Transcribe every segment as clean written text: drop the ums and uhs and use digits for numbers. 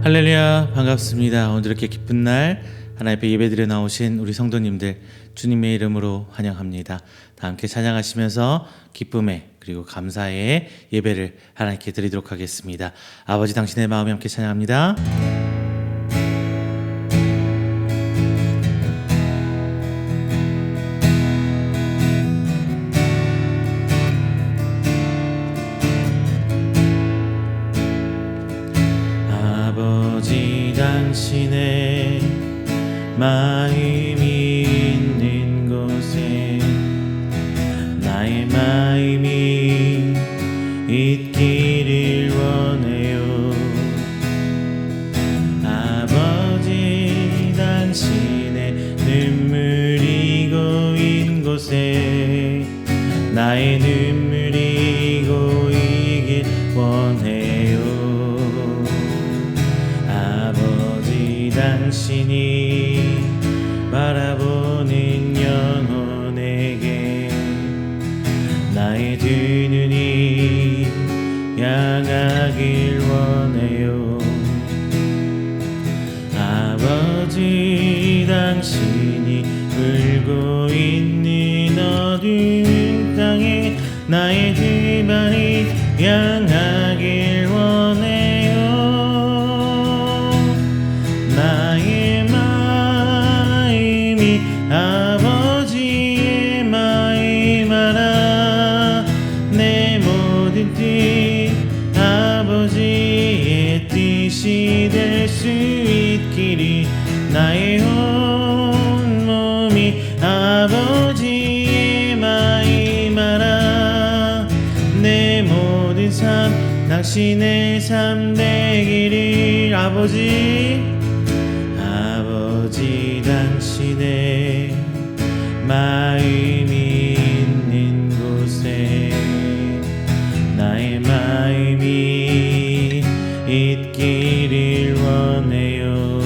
할렐루야, 반갑습니다. 오늘 이렇게 기쁜 날 하나님 앞에 예배드려 나오신 우리 성도님들 주님의 이름으로 환영합니다. 다 함께 찬양하시면서 기쁨의 그리고 감사의 예배를 하나님께 드리도록 하겠습니다. 아버지, 당신의 마음에 함께 찬양합니다. 아버지, 당신의 마음이 있는 곳에 나의 마음이 있기를 원해요. 아버지, 당신의 눈물이 고인 곳에 나의 눈물이 고이길 원해요. 아버지, 당신이 바라보는 영혼에게 나의 두 눈이 향하길 원해요. 아버지, 당신이 울고 있는 어두운 땅에 나의 두 발이 향하길 원해요. 나의 마음이 아버지의 마음 알아. 내 모든 뜻 아버지의 뜻이 될 수 있기를. 나의 온 몸이 아버지의 마음 알아. 내 모든 삶 당신의 삶 되기를. 아버지, 당신의 마음이 있는 곳에 나의 마음이 있기를 원해요.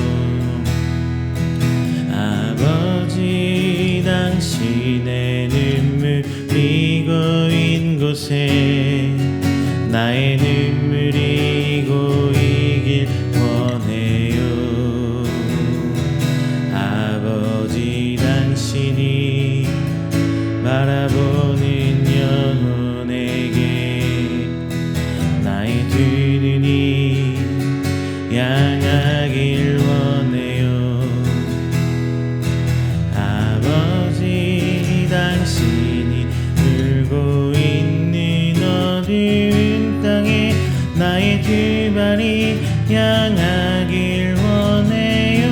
아버지, 당신의 눈물이 고인 곳에 나의 눈물이 고이길 원해요. 아버지, 당신이 바라보는 영혼에게 나의 두 눈이 향하길 원해요. 아버지, 당신이 울고 있는 어두운 땅에 나의 두 발이 향하길 원해요.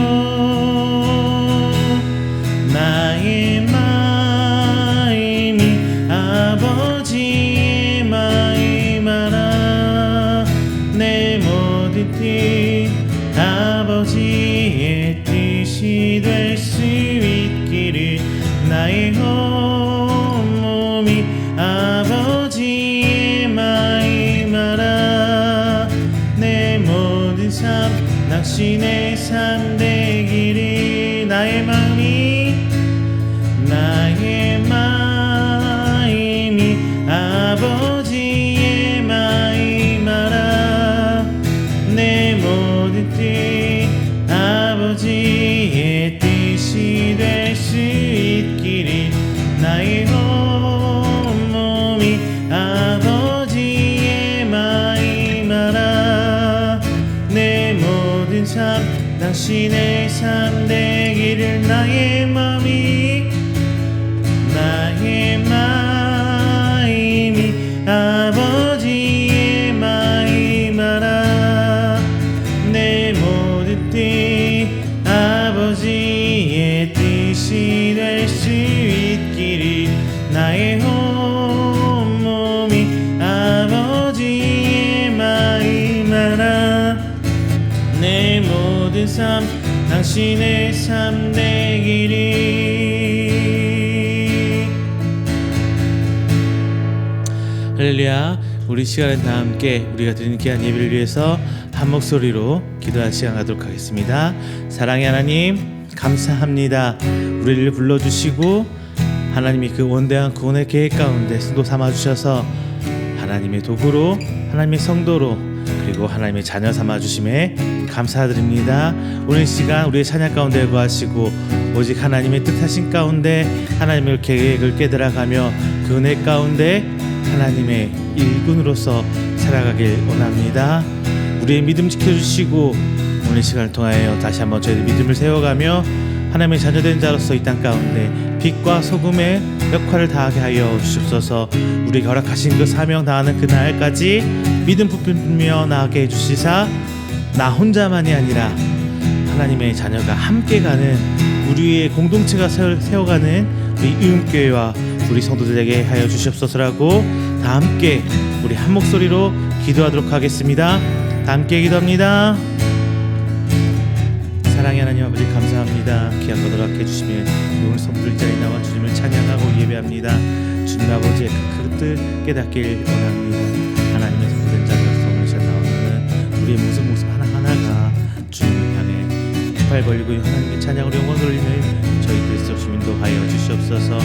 나의 마음이 아버지의 마음 알아. 내 모든 뜻 아버지의 뜻이 될 수 있기를. 나의 온 몸이 아버지의 마음 알아. 내 모든 삶 당신의 삶 되기를. 나의 마음이 아버지의 마음 알아. 내 모든 뜻 아버지의 뜻이 될 수 있기를. 나의 온 몸이 아버지의 마음 알아. 내 모든 삶 당신의 삶 되기를. 나의 마음이 아버지의 마음 알아. 내 모든 뜻 아버지의 뜻이 될 수 있기를. 나의 온 몸이 아버지의 마음 알아. 내 모든 삶 당신의 삶 되기를. 할렐루야. 우리 시간은 다 함께 우리가 드리는 귀한 예배를 위해서 한 목소리로 기도할 시간 가도록 하겠습니다. 사랑의 하나님, 감사합니다. 우리를 불러주시고 하나님이 그 원대한 구원의 계획 가운데 성도 삼아주셔서 하나님의 도구로, 하나님의 성도로 그리고 하나님의 자녀 삼아 주심에 감사드립니다. 오늘 시간 우리의 찬양 가운데 거하시고 오직 하나님의 뜻하신 가운데 하나님의 계획을 깨달아가며 그 은혜 가운데 하나님의 일꾼으로서 살아가길 원합니다. 우리의 믿음 지켜주시고 오늘 시간을 통하여 다시 한번 저희의 믿음을 세워가며 하나님의 자녀된 자로서 이 땅 가운데 빛과 소금의 역할을 다하게 하여 주시옵소서. 우리에게 허락하신 그 사명 다하는 그 날까지 믿음 부풀며 나아가게 해주시사 나 혼자만이 아니라 하나님의 자녀가 함께 가는 우리의 공동체가 세워가는 우리 이음교회와 우리 성도들에게 하여 주시옵소서라고 다 함께 우리 한 목소리로 기도하도록 하겠습니다. 다 함께 기도합니다. 사랑의 하나님 아버지 감사합니다. 귀한 것 허락해 주시며 오늘 성도들 자리에 나와 주님을 찬양하고 예배합니다. 주님 아버지의 그 뜻 깨닫길 원합니다. 하나님의 성도된 자로서 오늘 시간 나오는 우리의 모습 하나하나가 주님을 향해 이빨 벌리고 하나님의 찬양으로 영광 돌림을 저희 그리스도 주님 인도하여 주시옵소서.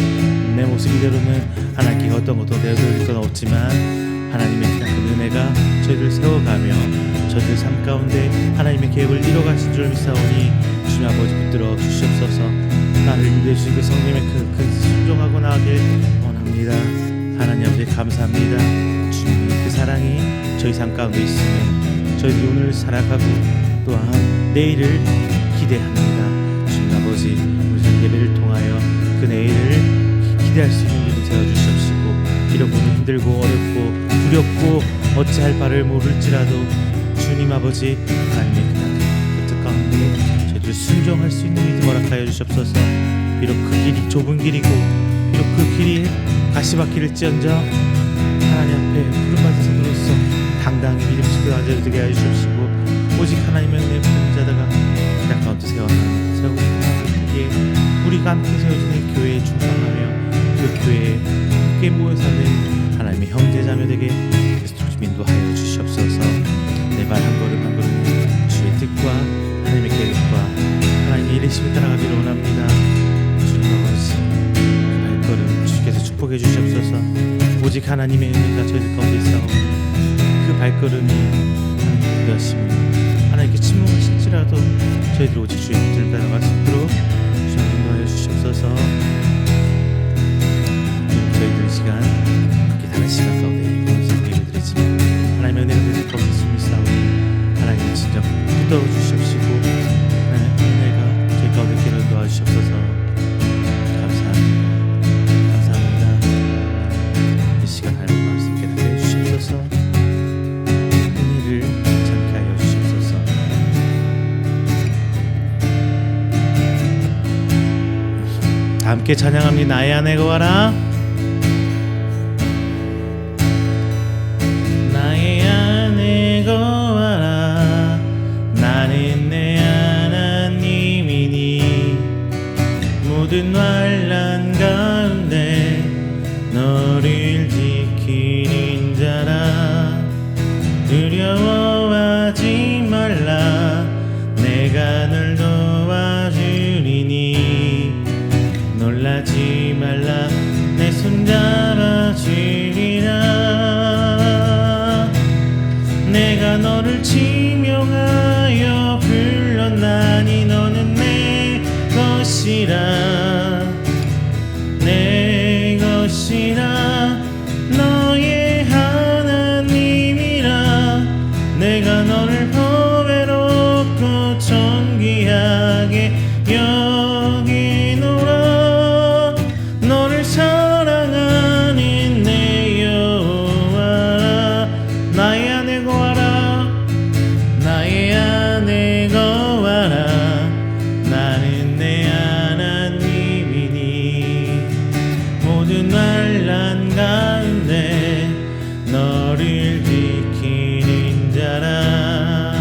내 모습 이대로는 하나님께 어떤 것도 내어드릴 건 없지만 하나님의 그냥 그 은혜가 저희를 세워가며 저희들 삶 가운데 하나님의 계획을 이뤄가신 줄 믿사오니 주님 아버지 붙들어 주시옵소서. 나를 인도해 주신 그 성령의 그 순종하고 나가길 원합니다. 하나님 아버지 감사합니다. 주님의 그 사랑이 저희 삶 가운데 있으며 저희들이 오늘 살아가고 또한 내일을 기대합니다. 주님 아버지 우리 예배를 통하여 그 내일을 기대할 수 있는 믿음 세워주시옵시고 비록 오늘 힘들고 어렵고 두렵고 어찌할 바를 모를지라도 주님 아버지 하나님의 그 뜻 가운데 저희들 순종할 수 있는 믿음 허락하여 주시옵소서. 비록 그 길이 좁은 길이고 비록 그 길이 가시밭길일지언정 하나님 앞에 부름받은 손으로서 당당히 믿음 지켜 앉아들게 하여 주시옵시고 오직 하나님의 은혜 붙는 자다가 이 땅 가운데 세우고 싶은 우리가 함께 세워지는 교회에 충성하며 그 교회에 함께 모여 사는 하나님의 형제자매 되게 그리스도 주님 인도하여 주시옵소서. 내 발 한 걸음 한 걸음 주의 뜻과 하나님의 계획과 하나님의 일하심을 따라가기를 원합니다. 주님 아버지 그 발걸음 주께서 축복해 주시옵소서. 오직 하나님의 은혜가 저희들 가운데 있사오니 그 발걸음이 하나님의 인도하심을 하나님께 침묵하실지라도 저희들 오직 주의 뜻을 따라갈 수 있도록 주님 인도하여 주시옵소서. 저희들 시간 함께 다른 시간 가운데 예배드리지만 하나님의 은혜가 되실 것 없습니다. 하나님 진정 붙들어 주시옵시고 하나님의 은혜가 저희 가운데 기를 도와주시옵소서. 감사합니다. 감사합니다. 이 시간 하나님 말씀 깨닫게 해주시옵소서. 은혜를 참게 하여 주시옵소서. 다 함께 찬양합니다. 나의 안에 거하라. 모든 환난 가운데 너를 지키는 자라. 두려워하지 말라. 내가 널 도와주리니 놀라지 말라. 내 손 잡아주리라. 내가 너를 지명하여 불렀나니 너는 내 것이라. 내 것이라. 너의 하나님이라. 내가 너를 보배롭고 존귀하게 여기노라. 너를 사랑하는 내 여호와라. 나의 안에 거하라. 나의 안에 거하라. 나는 내 하나님이니 모든 환난 가운데 너를 지키는 자라.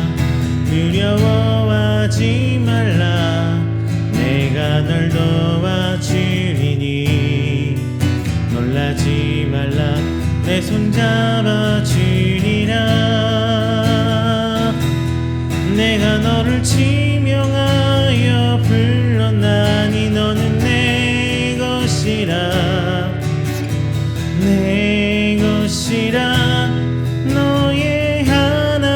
두려워하지 말라. 내가 널 도와주리니 놀라지 말라. 내 손 잡아주리라. 내가 너를 지명하여 불렀나니 너는 내 것이라. 내 것이라. 너의 하나님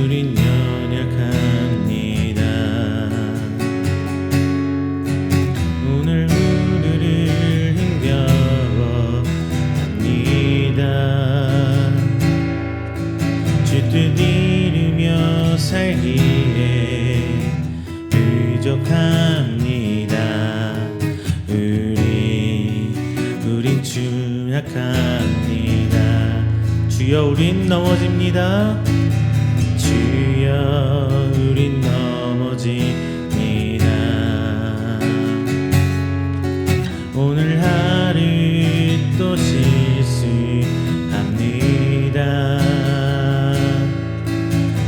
우린 연약합니다. 오늘 우리를 힘겨워합니다. 주 뜻 이루며 살기에 부족합니다. 우린 주약합니다. 주여 우린 넘어집니다. 주여 우린 넘어집니다. 오늘 하루 또 실수합니다.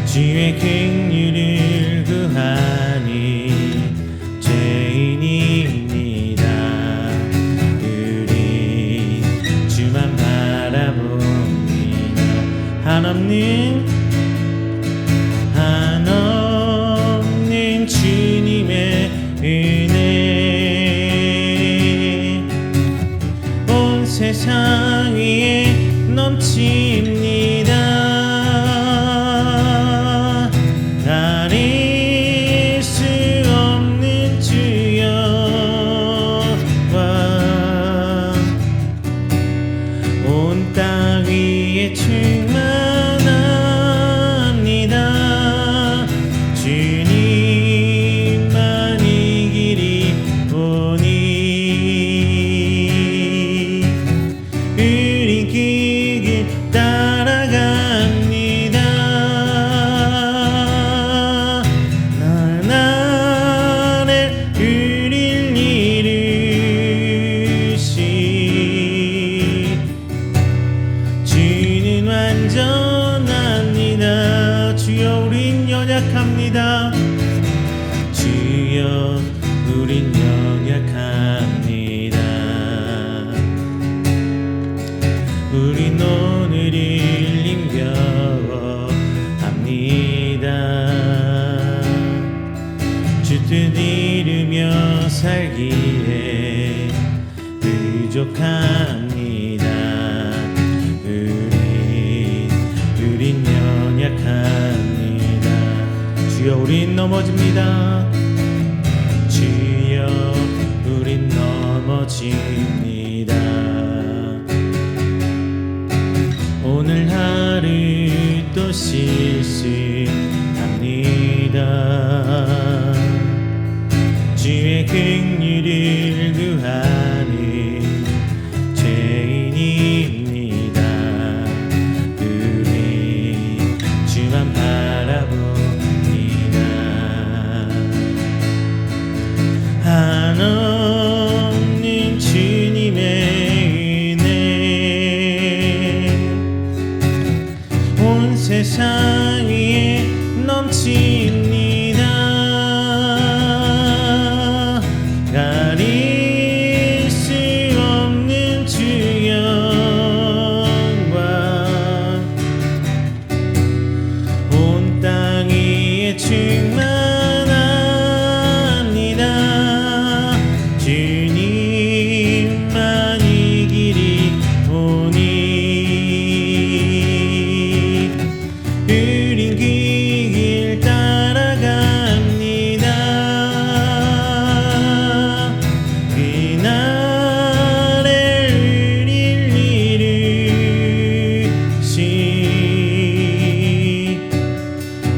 주의 긍휼을 구하니 죄인입니다. 우리 주만 바라봅니다. 한없는 주님의 은혜 온 세상 위에 넘칩니다. 가릴 수 없는 주여와 온 땅 위에 충만합니다. 주님만 이 길이 오니 우린 그 길 따라갑니다. 나날에 우릴 이루시 주는 완전합니다. 주여 우린 연약합니다. 주여 우린 연약합니다. 우린 오늘을 힘겨워합니다. 주 뜻 이루며 살기에 부족합니다. 우린 연약합니다. 주여 우린 넘어집니다. 주여 우린 넘어집니다. 오늘 하루 또 실수합니다. 주의 긍휼을 구하는 죄인입니다. 우리 주만 바라봅니다. 한없는 주님의 은혜 온 세상 위에 넘칩니다. 가릴 수 없는 주 영광 온 땅 위에 충만합니다. 주님만 이 길이 오니 우린 그 길 따라갑니다. 그날에 우릴 이루시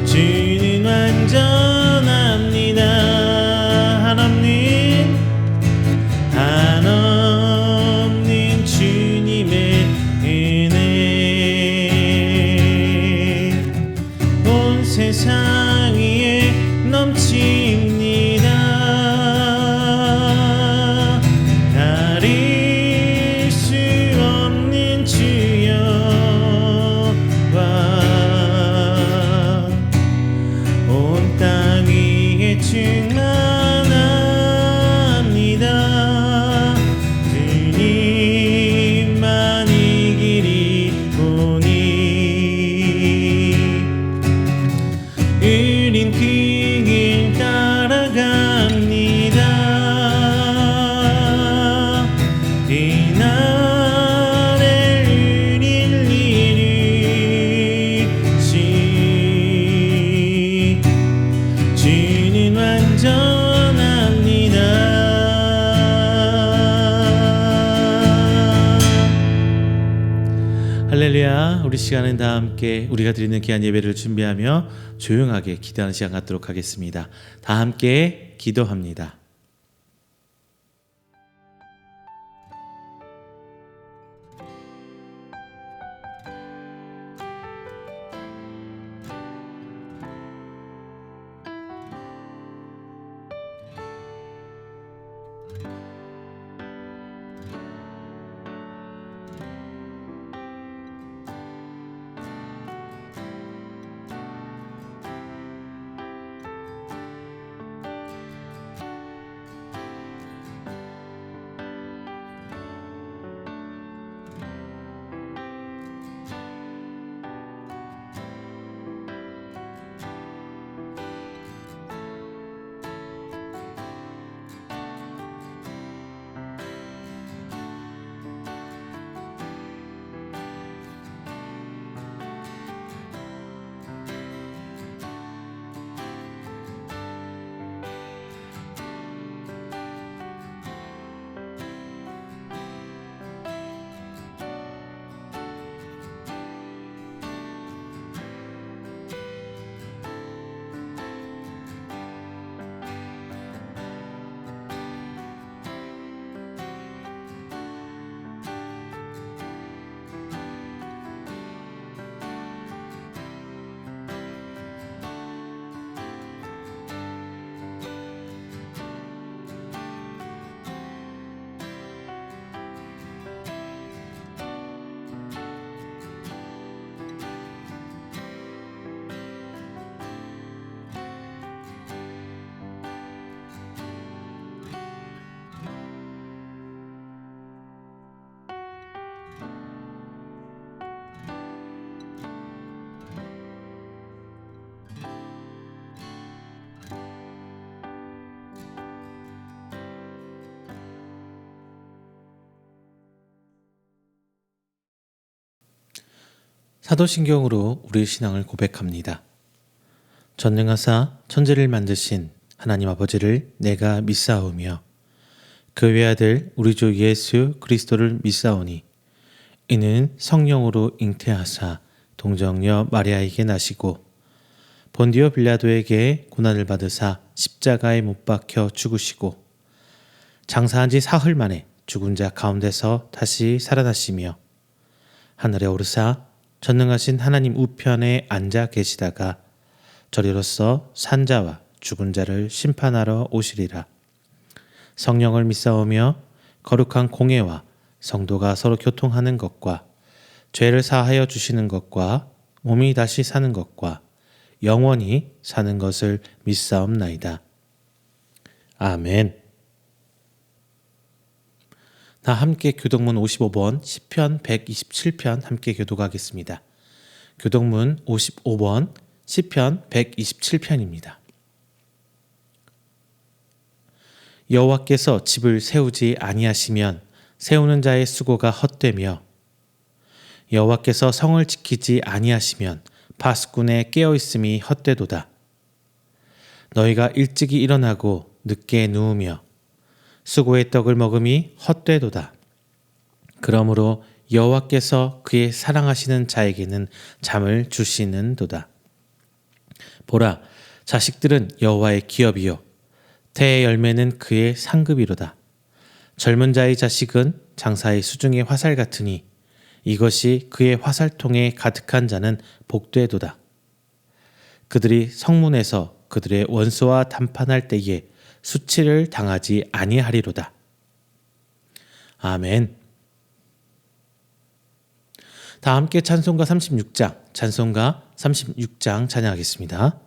주는 완전합니다. 한없는 주님의 은혜 온 세상 위에 넘칩니다. 가릴 수 없는 주 영광 온 땅 위에 충만합니다. 주님만 이 길이 오니 우린 그 길 따라갑니다. 그날에 우릴 이루시 좋습니다. 우리 시간은 다 함께 우리가 드리는 귀한 예배를 준비하며 조용하게 기도하는 시간 갖도록 하겠습니다. 다 함께 기도합니다. 사도신경으로 우리의 신앙을 고백합니다. 전능하사 천지를 만드신 하나님 아버지를 내가 믿사오며 그 외아들 우리 주 예수 그리스도를 믿사오니 이는 성령으로 잉태하사 동정녀 마리아에게 나시고 본디오 빌라도에게 고난을 받으사 십자가에 못 박혀 죽으시고 장사한 지 사흘 만에 죽은 자 가운데서 다시 살아나시며 하늘에 오르사 전능하신 하나님 우편에 앉아 계시다가 저리로서 산자와 죽은 자를 심판하러 오시리라. 성령을 믿사오며 거룩한 공예와 성도가 서로 교통하는 것과 죄를 사하여 주시는 것과 몸이 다시 사는 것과 영원히 사는 것을 믿사옵나이다. 아멘. 다 함께 교동문 55번 시편 127편 함께 교독하겠습니다. 교동문 55번 시편 127편입니다. 여호와께서 집을 세우지 아니하시면 세우는 자의 수고가 헛되며 여호와께서 성을 지키지 아니하시면 파수꾼의 깨어있음이 헛되도다. 너희가 일찍이 일어나고 늦게 누우며 수고의 떡을 먹음이 헛되도다. 그러므로 여호와께서 그의 사랑하시는 자에게는 잠을 주시는도다. 보라, 자식들은 여호와의 기업이요 태의 열매는 그의 상급이로다. 젊은 자의 자식은 장사의 수중의 화살 같으니 이것이 그의 화살통에 가득한 자는 복되도다. 그들이 성문에서 그들의 원수와 담판할 때에 수치를 당하지 아니하리로다. 아멘. 다 함께 찬송가 36장 찬양하겠습니다.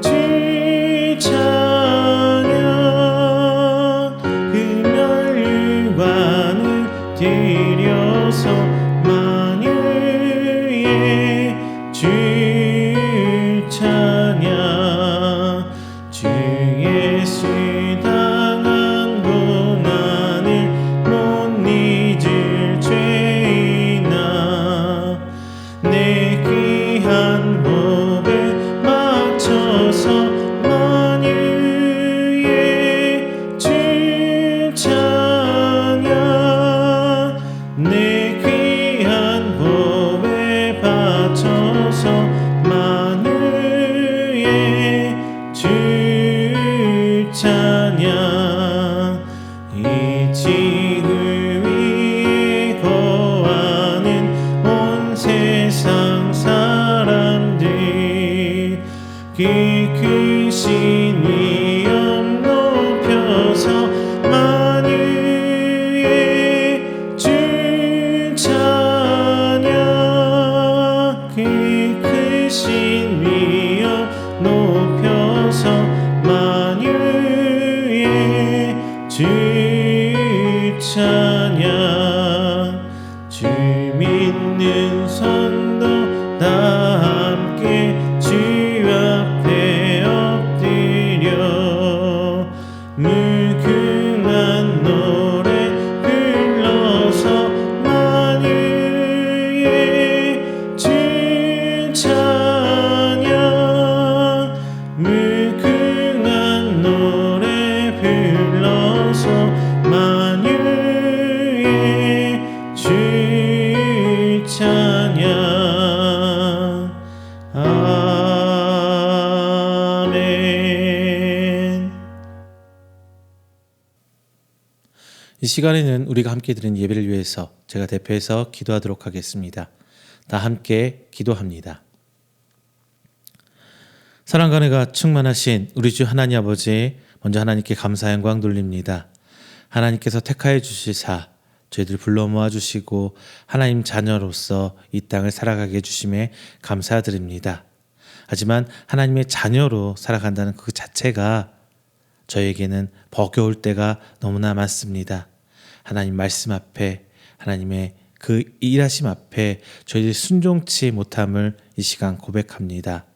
주 크신 위엄 높여서 만유의 주 찬양. 크신 위엄 높여서 만유의 주 찬양. 주 믿는 성도 다 함께 주 앞에 엎드려 무궁한 노래 불러서 만유의 주 찬양. 무궁한 노래 불러서 만유의 주 찬양. 아멘. 이 시간에는 우리가 함께 드린 예배를 위해서 제가 대표해서 기도하도록 하겠습니다. 다 함께 기도합니다. 사랑과 은혜가 충만하신 우리 주 하나님 아버지, 먼저 하나님께 감사 영광 돌립니다. 하나님께서 택하여 주시사 저희들 불러 모아주시고 하나님 자녀로서 이 땅을 살아가게 해주심에 감사드립니다. 하지만 하나님의 자녀로 살아간다는 그 자체가 저에게는 버거울 때가 너무나 많습니다. 하나님 말씀 앞에, 하나님의 그 일하심 앞에 저희들이 순종치 못함을 이 시간 고백합니다.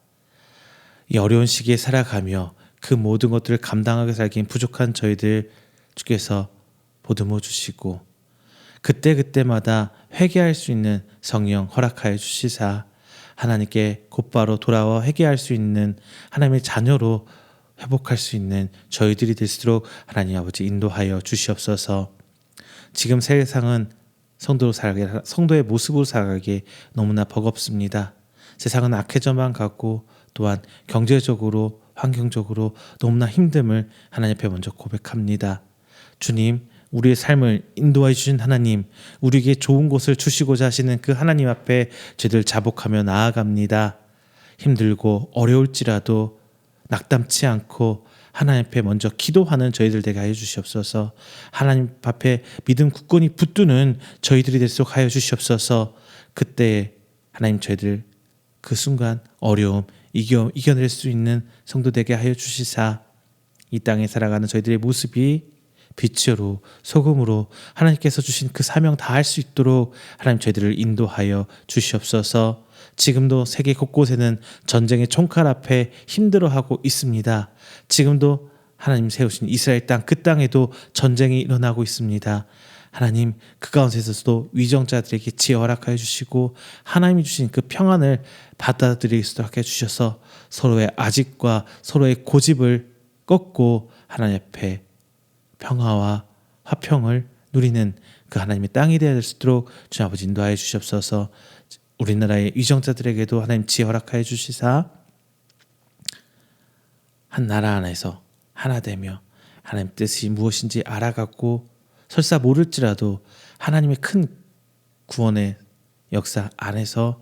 이 어려운 시기에 살아가며 그 모든 것들을 감당하게 살기엔 부족한 저희들 주께서 보듬어 주시고 그때마다 회개할 수 있는 성령 허락하여 주시사 하나님께 곧바로 돌아와 회개할 수 있는 하나님의 자녀로 회복할 수 있는 저희들이 될수록 하나님 아버지 인도하여 주시옵소서. 지금 세상은 성도의 모습으로 살아가기 너무나 버겁습니다. 세상은 악해져만 가고 또한 경제적으로 환경적으로 너무나 힘듦을 하나님 앞에 먼저 고백합니다. 주님, 우리의 삶을 인도해 주신 하나님, 우리에게 좋은 곳을 주시고자 하시는 그 하나님 앞에 저희들 자복하며 나아갑니다. 힘들고 어려울지라도 낙담치 않고 하나님 앞에 먼저 기도하는 저희들 되게 하여 주시옵소서. 하나님 앞에 믿음 굳건히 붙드는 저희들이 될수록 하여 주시옵소서. 그때 하나님 저희들 그 순간 어려움 이겨낼 수 있는 성도 되게 하여 주시사 이 땅에 살아가는 저희들의 모습이 빛으로 소금으로 하나님께서 주신 그 사명 다할 수 있도록 하나님 저희들을 인도하여 주시옵소서. 지금도 세계 곳곳에는 전쟁의 총칼 앞에 힘들어하고 있습니다. 지금도 하나님 세우신 이스라엘 땅, 그 땅에도 전쟁이 일어나고 있습니다. 하나님 그 가운데서도 위정자들에게 지혜 허락하여 주시고 하나님이 주신 그 평안을 받아들일 수 있도록 해주셔서 서로의 아집과 서로의 고집을 꺾고 하나님 앞에 평화와 화평을 누리는 그 하나님의 땅이 되어야 될 수 있도록 주 아버지 인도하여 주시옵소서. 우리나라의 위정자들에게도 하나님 지혜 허락하여 주시사 한 나라 안에서 하나 되며 하나님 뜻이 무엇인지 알아가고 설사 모를지라도 하나님의 큰 구원의 역사 안에서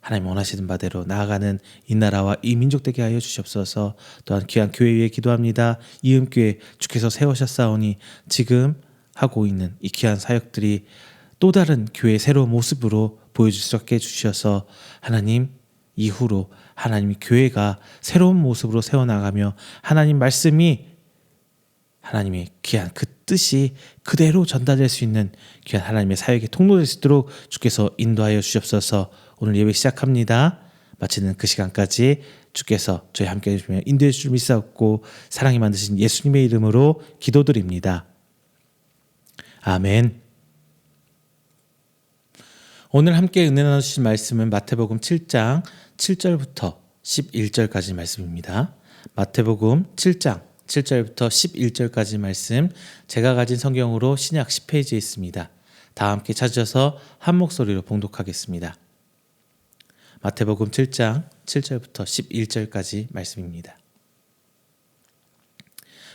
하나님 원하시는 바대로 나아가는 이 나라와 이 민족 되게 하여 주시옵소서. 또한 귀한 교회 위에 기도합니다. 이음교회 주께서 세우셨사오니 지금 하고 있는 이 귀한 사역들이 또 다른 교회의 새로운 모습으로 보여줄 수 있게 해주셔서 하나님 이후로 하나님의 교회가 새로운 모습으로 세워나가며 하나님 말씀이 하나님의 귀한 그 뜻이 그대로 전달될 수 있는 귀한 하나님의 사역의 통로될 수 있도록 주께서 인도하여 주시옵소서. 오늘 예배 시작합니다. 마치는 그 시간까지 주께서 저희 함께 해주시며 인도해 주실 믿사옵고 사랑이 만드신 예수님의 이름으로 기도드립니다. 아멘. 오늘 함께 은혜 나누실 말씀은 마태복음 7장 7절부터 11절까지 말씀입니다. 마태복음 7장 7절부터 11절까지 말씀, 제가 가진 성경으로 신약 10페이지에 있습니다. 다 함께 찾으셔서 한 목소리로 봉독하겠습니다. 마태복음 7장 7절부터 11절까지 말씀입니다.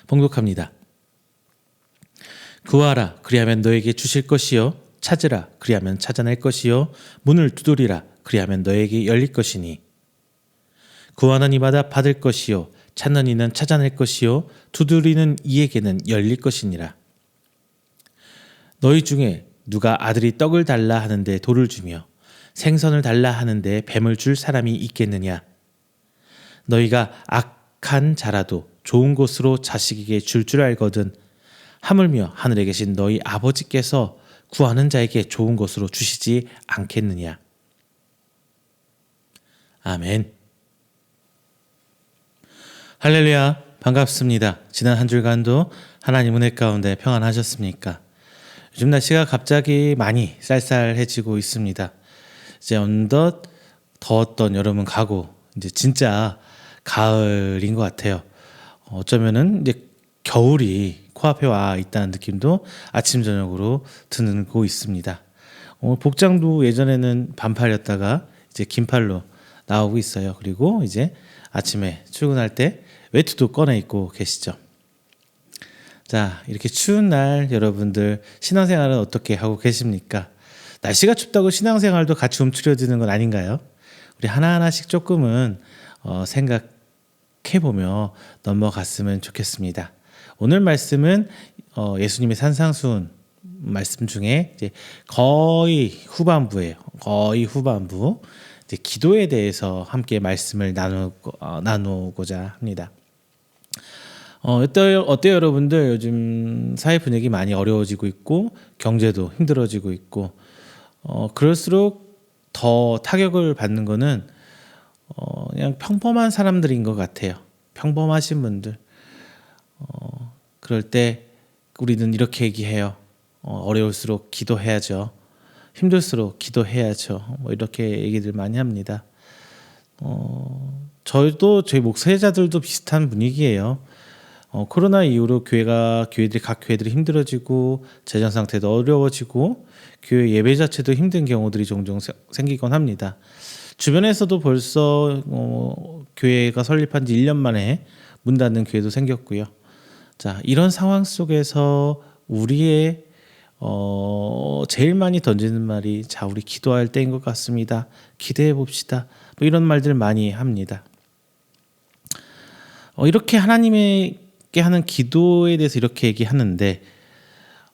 봉독합니다. 구하라, 그리하면 너에게 주실 것이요, 찾으라, 그리하면 찾아낼 것이요, 문을 두드리라, 그리하면 너에게 열릴 것이니, 구하는 이마다 받을 것이요 찾는 이는 찾아낼 것이요 두드리는 이에게는 열릴 것이니라. 너희 중에 누가 아들이 떡을 달라 하는데 돌을 주며 생선을 달라 하는데 뱀을 줄 사람이 있겠느냐? 너희가 악한 자라도 좋은 것으로 자식에게 줄 알거든 하물며 하늘에 계신 너희 아버지께서 구하는 자에게 좋은 것으로 주시지 않겠느냐? 아멘. 할렐루야, 반갑습니다. 지난 한 주간도 하나님 은혜 가운데 평안하셨습니까? 요즘 날씨가 갑자기 많이 쌀쌀해지고 있습니다. 이제 어느덧 더웠던 여름은 가고 이제 진짜 가을인 것 같아요. 어쩌면은 이제 겨울이 코앞에 와 있다는 느낌도 아침 저녁으로 드고 있습니다. 복장도 예전에는 반팔이었다가 이제 긴팔로 나오고 있어요. 그리고 이제 아침에 출근할 때 외투도 꺼내 입고 계시죠. 자, 이렇게 추운 날 여러분들 신앙생활은 어떻게 하고 계십니까? 날씨가 춥다고 신앙생활도 같이 움츠려드는 건 아닌가요? 우리 하나하나씩 조금은 생각해보며 넘어갔으면 좋겠습니다. 오늘 말씀은 예수님의 산상수훈 말씀 중에 이제 거의 후반부예요. 거의 후반부. 이제 기도에 대해서 함께 말씀을 나누고자 합니다. 어때요 여러분들? 요즘 사회 분위기 많이 어려워지고 있고 경제도 힘들어지고 있고 그럴수록 더 타격을 받는 거는 그냥 평범한 사람들인 것 같아요. 평범하신 분들. 그럴 때 우리는 이렇게 얘기해요. 어려울수록 기도해야죠. 힘들수록 기도해야죠. 뭐 이렇게 얘기들 많이 합니다. 저희도 저희 목회자들도 비슷한 분위기예요. 코로나 이후로 각 교회들이 힘들어지고 재정 상태도 어려워지고 교회 예배 자체도 힘든 경우들이 종종 생기곤 합니다. 주변에서도 벌써 교회가 설립한 지 1년 만에 문 닫는 교회도 생겼고요. 자, 이런 상황 속에서 우리의 제일 많이 던지는 말이 자, 우리 기도할 때인 것 같습니다. 기대해 봅시다. 뭐 이런 말들 많이 합니다. 이렇게 하나님께 하는 기도에 대해서 이렇게 얘기하는데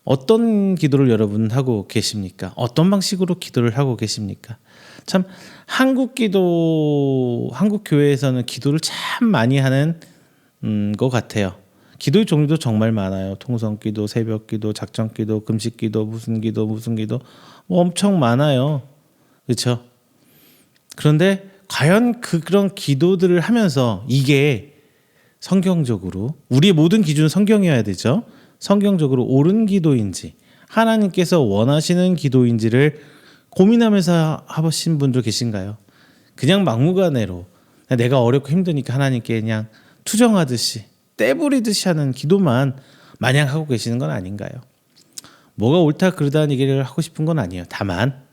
어떤 기도를 여러분 하고 계십니까? 어떤 방식으로 기도를 하고 계십니까? 참 한국 교회에서는 기도를 참 많이 하는 것 같아요. 기도의 종류도 정말 많아요. 통성기도, 새벽기도, 작정기도, 금식기도, 무슨 기도 뭐 엄청 많아요. 그렇죠? 그런데 과연 그런 기도들을 하면서 이게 성경적으로 우리의 모든 기준은 성경이어야 되죠. 성경적으로 옳은 기도인지 하나님께서 원하시는 기도인지를 고민하면서 하신 분들 계신가요? 그냥 막무가내로 내가 어렵고 힘드니까 하나님께 그냥 투정하듯이 떼부리듯이 하는 기도만 마냥 하고 계시는 건 아닌가요? 뭐가 옳다 그르다는 얘기를 하고 싶은 건 아니에요. 다만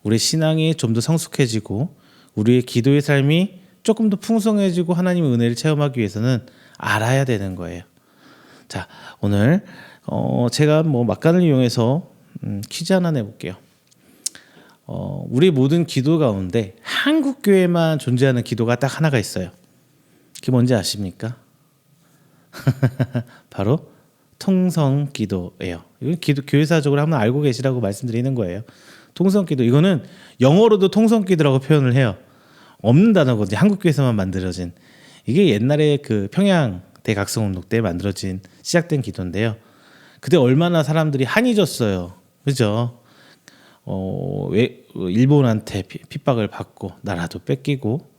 우리 신앙이 좀 더 성숙해지고 우리의 기도의 삶이 조금 더 풍성해지고 하나님의 은혜를 체험하기 위해서는 알아야 되는 거예요. 자, 오늘 제가 막간을 이용해서 퀴즈 하나 내볼게요. 우리 모든 기도 가운데 한국 교회만 존재하는 기도가 딱 하나가 있어요. 그게 뭔지 아십니까? 바로 통성기도예요. 이건 교회사적으로 한번 알고 계시라고 말씀드리는 거예요. 통성기도, 이거는 영어로도 통성기도라고 표현을 해요. 없는 단어거든요. 한국교회에서만 만들어진. 이게 옛날에 그 평양대 각성운동 때 만들어진 시작된 기도인데요. 그때 얼마나 사람들이 한이졌어요. 그죠? 일본한테 핍박을 받고 나라도 뺏기고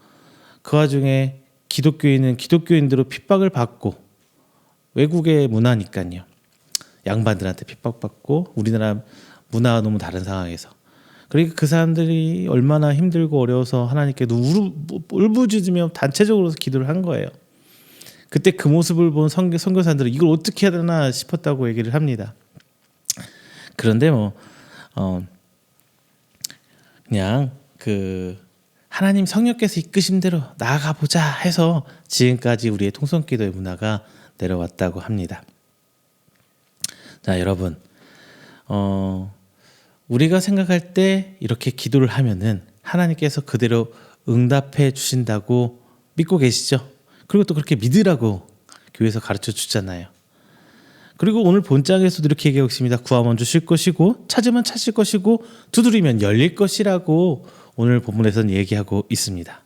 그 와중에 기독교인은 기독교인대로 핍박을 받고 외국의 문화니까요. 양반들한테 핍박받고 우리나라 문화가 너무 다른 상황에서 그러니까 그 사람들이 얼마나 힘들고 어려워서 하나님께 울부짖으며 단체적으로 기도를 한 거예요. 그때 그 모습을 본 선교사들은 이걸 어떻게 해야 되나 싶었다고 얘기를 합니다. 그런데 그냥 하나님 성령께서 이끄신 대로 나아가 보자 해서 지금까지 우리의 통성기도의 문화가 내려왔다고 합니다. 자, 여러분, 우리가 생각할 때 이렇게 기도를 하면은 하나님께서 그대로 응답해 주신다고 믿고 계시죠? 그리고 또 그렇게 믿으라고 교회에서 가르쳐 주잖아요. 그리고 오늘 본장에서도 이렇게 얘기하고 있습니다. 구하면 주실 것이고 찾으면 찾을 것이고 두드리면 열릴 것이라고 오늘 본문에서는 얘기하고 있습니다.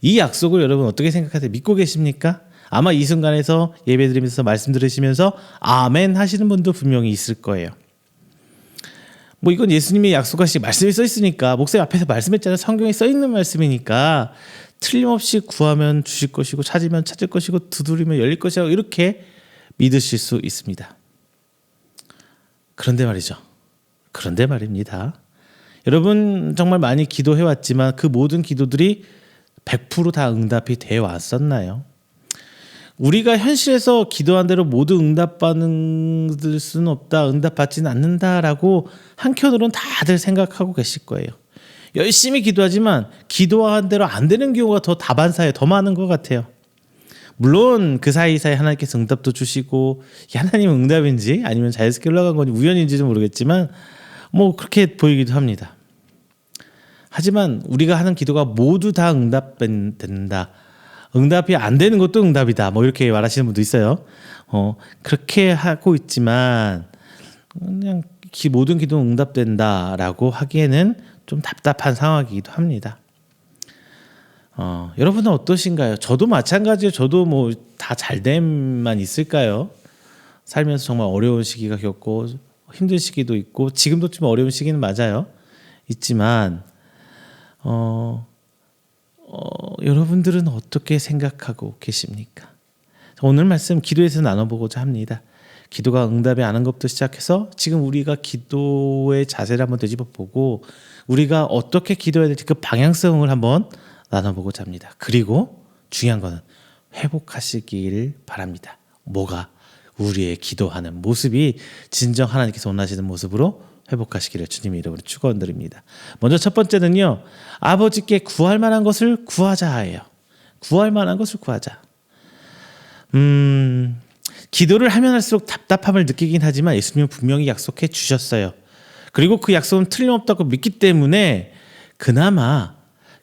이 약속을 여러분 어떻게 생각하세요? 믿고 계십니까? 아마 이 순간에서 예배드리면서 말씀 들으시면서 아멘 하시는 분도 분명히 있을 거예요. 뭐 이건 예수님이 약속하신 말씀이 써 있으니까, 목사님 앞에서 말씀했잖아요. 성경에 써 있는 말씀이니까 틀림없이 구하면 주실 것이고 찾으면 찾을 것이고 두드리면 열릴 것이라고 이렇게 믿으실 수 있습니다. 그런데 말이죠. 그런데 말입니다. 여러분 정말 많이 기도해왔지만 그 모든 기도들이 100% 다 응답이 되어 왔었나요? 우리가 현실에서 기도한 대로 모두 응답받는 수는 없다, 응답받지는 않는다라고 한켠으로는 다들 생각하고 계실 거예요. 열심히 기도하지만 기도한 대로 안 되는 경우가 더 다반사에 더 많은 것 같아요. 물론 그 사이사이 하나님께서 응답도 주시고, 이게 하나님의 응답인지 아니면 자연스럽게 올라간 건지 우연인지는 모르겠지만 뭐 그렇게 보이기도 합니다. 하지만 우리가 하는 기도가 모두 다 응답된다, 응답이 안 되는 것도 응답이다, 뭐 이렇게 말하시는 분도 있어요. 그렇게 하고 있지만 그냥 모든 기도는 응답된다라고 하기에는 좀 답답한 상황이기도 합니다. 여러분은 어떠신가요? 저도 마찬가지예요. 저도 뭐 다 잘됨만 있을까요? 살면서 정말 어려운 시기가 겪고 힘든 시기도 있고, 지금도 좀 어려운 시기는 맞아요. 있지만 여러분들은 어떻게 생각하고 계십니까? 오늘 말씀 기도에서 나눠보고자 합니다. 기도가 응답이 안 한 것부터 시작해서 지금 우리가 기도의 자세를 한번 되짚어보고 우리가 어떻게 기도해야 될지 그 방향성을 한번 나눠보고자 합니다. 그리고 중요한 거는 회복하시길 바랍니다. 뭐가? 우리의 기도하는 모습이 진정 하나님께서 원하시는 모습으로 회복하시기를 주님의 이름으로 축원드립니다. 먼저 첫 번째는요, 아버지께 구할 만한 것을 구하자예요. 구할 만한 것을 구하자. 기도를 하면 할수록 답답함을 느끼긴 하지만 예수님은 분명히 약속해 주셨어요. 그리고 그 약속은 틀림없다고 믿기 때문에 그나마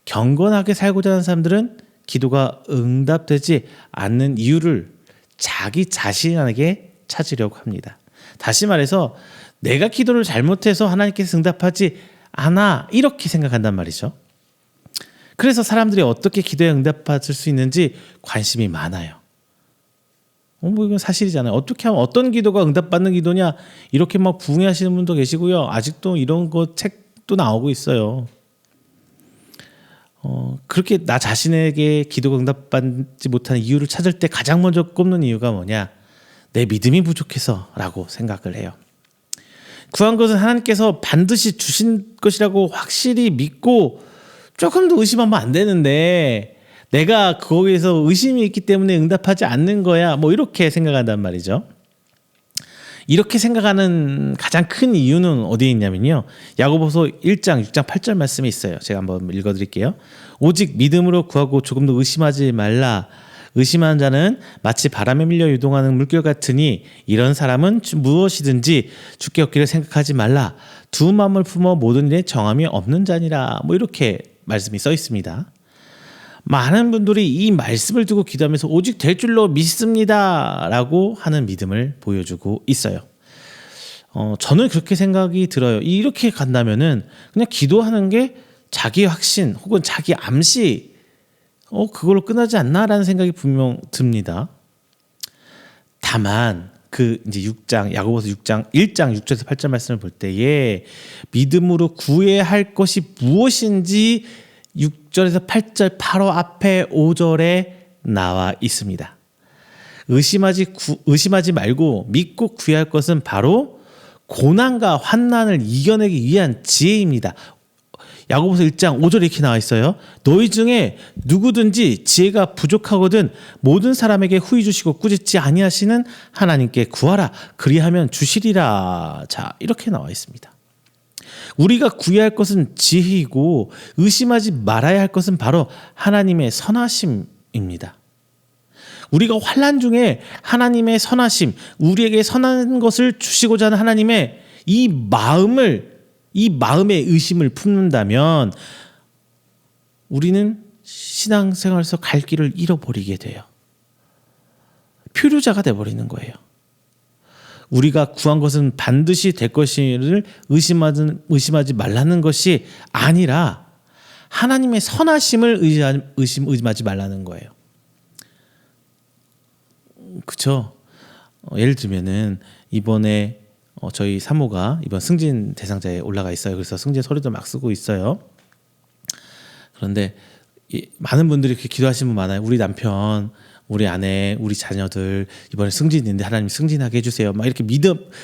경건하게 살고자 하는 사람들은 기도가 응답되지 않는 이유를 자기 자신에게 찾으려고 합니다. 다시 말해서 내가 기도를 잘못해서 하나님께서 응답하지 않아, 이렇게 생각한단 말이죠. 그래서 사람들이 어떻게 기도에 응답받을 수 있는지 관심이 많아요. 뭐 이건 사실이잖아요. 어떻게 하면 어떤 기도가 응답받는 기도냐, 이렇게 막 부응하시는 분도 계시고요. 아직도 이런 거 책도 나오고 있어요. 그렇게 나 자신에게 기도가 응답받지 못하는 이유를 찾을 때 가장 먼저 꼽는 이유가 뭐냐, 내 믿음이 부족해서라고 생각을 해요. 구한 것은 하나님께서 반드시 주신 것이라고 확실히 믿고 조금도 의심하면 안 되는데 내가 거기에서 의심이 있기 때문에 응답하지 않는 거야, 뭐 이렇게 생각한단 말이죠. 이렇게 생각하는 가장 큰 이유는 어디에 있냐면요, 야고보서 1장 6장 8절 말씀이 있어요. 제가 한번 읽어드릴게요. 오직 믿음으로 구하고 조금도 의심하지 말라. 의심하는 자는 마치 바람에 밀려 유동하는 물결 같으니 이런 사람은 무엇이든지 주께 얻기를 생각하지 말라. 두 마음을 품어 모든 일에 정함이 없는 자니라. 뭐 이렇게 말씀이 써 있습니다. 많은 분들이 이 말씀을 두고 기도하면서 오직 될 줄로 믿습니다 라고 하는 믿음을 보여주고 있어요. 저는 그렇게 생각이 들어요. 이렇게 간다면은 그냥 기도하는 게 자기 확신 혹은 자기 암시 그걸로 끝나지 않나라는 생각이 분명 듭니다. 다만 그 이제 6장 야고보서 6장 1장 6절에서 8절 말씀을 볼 때에 믿음으로 구해야 할 것이 무엇인지 6절에서 8절 바로 앞에 5절에 나와 있습니다. 의심하지 말고 믿고 구해야 할 것은 바로 고난과 환난을 이겨내기 위한 지혜입니다. 야고보서 1장 5절에 이렇게 나와 있어요. 너희 중에 누구든지 지혜가 부족하거든 모든 사람에게 후히 주시고 꾸짖지 아니하시는 하나님께 구하라. 그리하면 주시리라. 자, 이렇게 나와 있습니다. 우리가 구해야 할 것은 지혜이고 의심하지 말아야 할 것은 바로 하나님의 선하심입니다. 우리가 환난 중에 하나님의 선하심, 우리에게 선한 것을 주시고자 하는 하나님의 이 마음의 의심을 품는다면 우리는 신앙생활에서 갈 길을 잃어버리게 돼요. 표류자가 돼버리는 거예요. 우리가 구한 것은 반드시 될 것을 의심하지 말라는 것이 아니라 하나님의 선하심을 의심하지 말라는 거예요. 그렇죠? 예를 들면은 이번에 저희 사모가 이번 승진 대상자에 올라가 있어요. 그래서 승진 서류도 막 쓰고 있어요. 그런데 많은 분들이 이렇게 기도하시는 분 많아요. 우리 남편, 우리 아내, 우리 자녀들 이번에 승진인데 하나님 승진하게 해주세요. 막 이렇게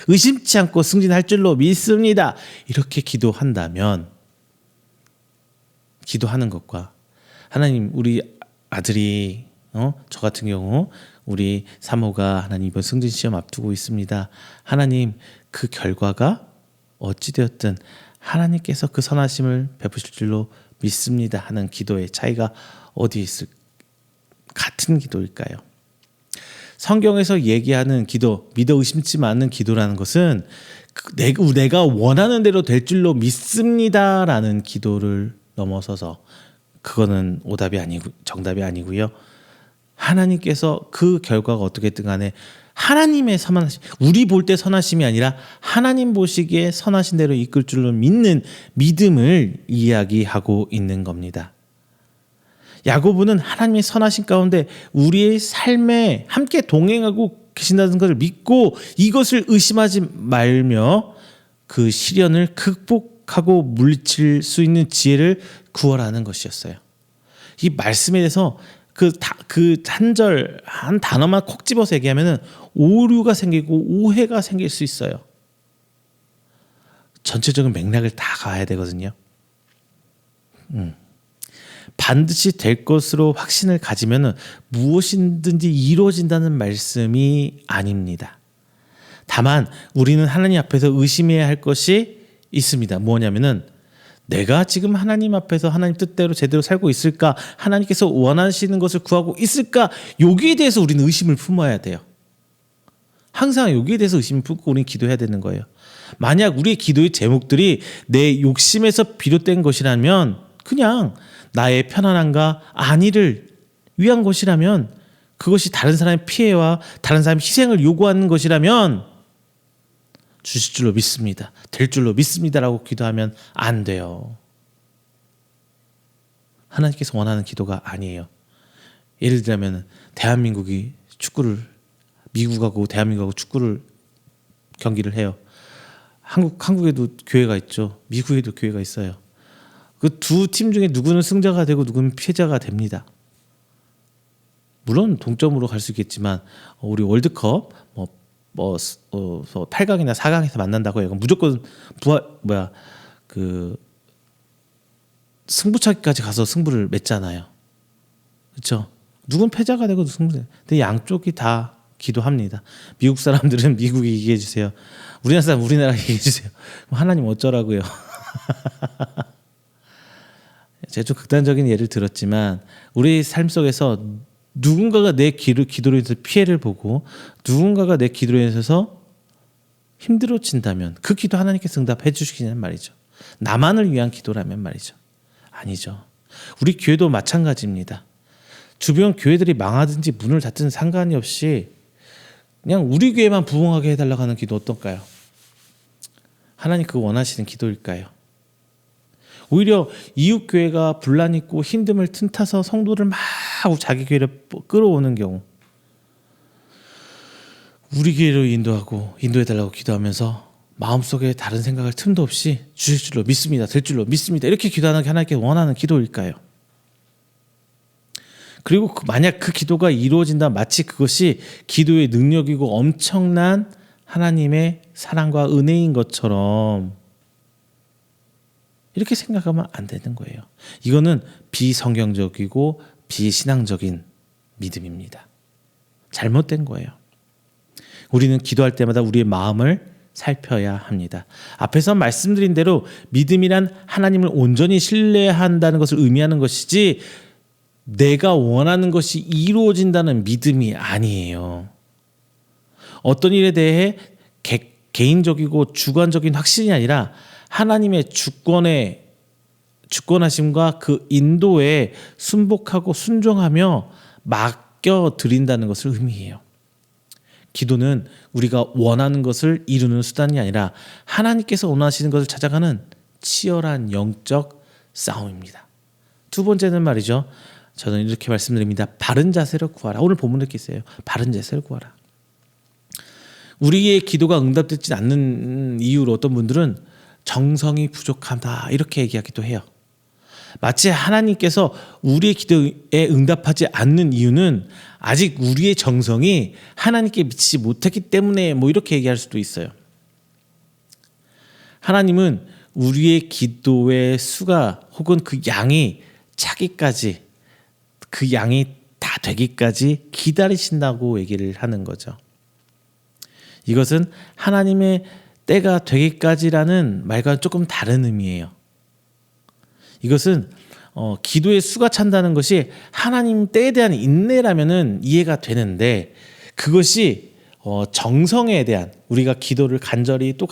의심치 않고 승진할 줄로 믿습니다. 이렇게 기도한다면 기도하는 것과 하나님 우리 아들이 저 같은 경우 우리 사모가 하나님 이번 승진 시험 앞두고 있습니다. 하나님 그 결과가 어찌되었든 하나님께서 그 선하심을 베푸실 줄로 믿습니다 하는 기도의 차이가 어디에 있을 같은 기도일까요? 성경에서 얘기하는 기도, 믿어 의심치 않는 기도라는 것은 내가 원하는 대로 될 줄로 믿습니다라는 기도를 넘어서서 그거는 오답이 아니고 정답이 아니고요. 하나님께서 그 결과가 어떻게든 간에 하나님의 선하심, 우리 볼 때 선하심이 아니라 하나님 보시기에 선하신 대로 이끌 줄로 믿는 믿음을 이야기하고 있는 겁니다. 야고보는 하나님의 선하심 가운데 우리의 삶에 함께 동행하고 계신다는 것을 믿고 이것을 의심하지 말며 그 시련을 극복하고 물리칠 수 있는 지혜를 구하라는 것이었어요. 이 말씀에 대해서 그 한 단어만 콕 집어서 얘기하면은 오류가 생기고 오해가 생길 수 있어요. 전체적인 맥락을 다 가야 되거든요. 반드시 될 것으로 확신을 가지면은 무엇이든지 이루어진다는 말씀이 아닙니다. 다만 우리는 하나님 앞에서 의심해야 할 것이 있습니다. 뭐냐면은 내가 지금 하나님 앞에서 하나님 뜻대로 제대로 살고 있을까? 하나님께서 원하시는 것을 구하고 있을까? 여기에 대해서 우리는 의심을 품어야 돼요. 항상 여기에 대해서 의심을 품고 우리는 기도해야 되는 거예요. 만약 우리의 기도의 제목들이 내 욕심에서 비롯된 것이라면 그냥 나의 편안함과 안위를 위한 것이라면 그것이 다른 사람의 피해와 다른 사람의 희생을 요구하는 것이라면 주실 줄로 믿습니다. 될 줄로 믿습니다라고 기도하면 안 돼요. 하나님께서 원하는 기도가 아니에요. 예를 들면 대한민국이 미국하고 대한민국하고 축구를 경기를 해요. 한국에도 교회가 있죠. 미국에도 교회가 있어요. 그 두 팀 중에 누구는 승자가 되고 누구는 피해자가 됩니다. 물론 동점으로 갈 수 있겠지만 우리 월드컵 8강이나 4강에서 만난다고 해요. 무조건 승부차기까지 가서 승부를 맺잖아요. 그렇죠? 누군 패자가 되고 승부. 근데 양쪽이 다 기도합니다. 미국 사람들은 미국이 얘기해 주세요. 우리나라 사람 우리나라 얘기해 주세요. 하나님 어쩌라고요? 제가 좀 극단적인 예를 들었지만 우리 삶 속에서 누군가가 내 기도로 인해서 피해를 보고 누군가가 내 기도로 인해서 힘들어진다면 그 기도 하나님께서 응답해 주시기는 말이죠. 나만을 위한 기도라면 말이죠. 아니죠. 우리 교회도 마찬가지입니다. 주변 교회들이 망하든지 문을 닫든 상관이 없이 그냥 우리 교회만 부흥하게 해달라고 하는 기도 어떨까요? 하나님 그거 원하시는 기도일까요? 오히려 이웃 교회가 분란 있고 힘듦을 틈타서 성도를 막 자기 교회를 끌어오는 경우 우리 교회로 인도해달라고 기도하면서 마음속에 다른 생각할 틈도 없이 주실 줄로 믿습니다. 될 줄로 믿습니다. 이렇게 기도하는 게 하나님께 원하는 기도일까요? 그리고 만약 그 기도가 이루어진다 마치 그것이 기도의 능력이고 엄청난 하나님의 사랑과 은혜인 것처럼 이렇게 생각하면 안 되는 거예요. 이거는 비성경적이고 비신앙적인 믿음입니다. 잘못된 거예요. 우리는 기도할 때마다 우리의 마음을 살펴야 합니다. 앞에서 말씀드린 대로 믿음이란 하나님을 온전히 신뢰한다는 것을 의미하는 것이지 내가 원하는 것이 이루어진다는 믿음이 아니에요. 어떤 일에 대해 개인적이고 주관적인 확신이 아니라 하나님의 주권에 주권하심과 그 인도에 순복하고 순종하며 맡겨 드린다는 것을 의미해요. 기도는 우리가 원하는 것을 이루는 수단이 아니라 하나님께서 원하시는 것을 찾아가는 치열한 영적 싸움입니다. 두 번째는 말이죠. 저는 이렇게 말씀드립니다. 바른 자세를 구하라. 오늘 본문 이렇게 있어요. 바른 자세를 구하라. 우리의 기도가 응답되지 않는 이유로 어떤 분들은 정성이 부족하다 이렇게 얘기하기도 해요. 마치 하나님께서 우리의 기도에 응답하지 않는 이유는 아직 우리의 정성이 하나님께 미치지 못했기 때문에 뭐 이렇게 얘기할 수도 있어요. 하나님은 우리의 기도의 수가 혹은 그 양이 차기까지, 그 양이 다 되기까지 기다리신다고 얘기를 하는 거죠. 이것은 하나님의 때가 되기까지라는 말과는 조금 다른 의미예요. 이것은 기도의 수가 찬다는 것이 하나님 때에 대한 인내라면은 이해가 되는데, 그것이 정성에 대한, 우리가 기도를 간절히 또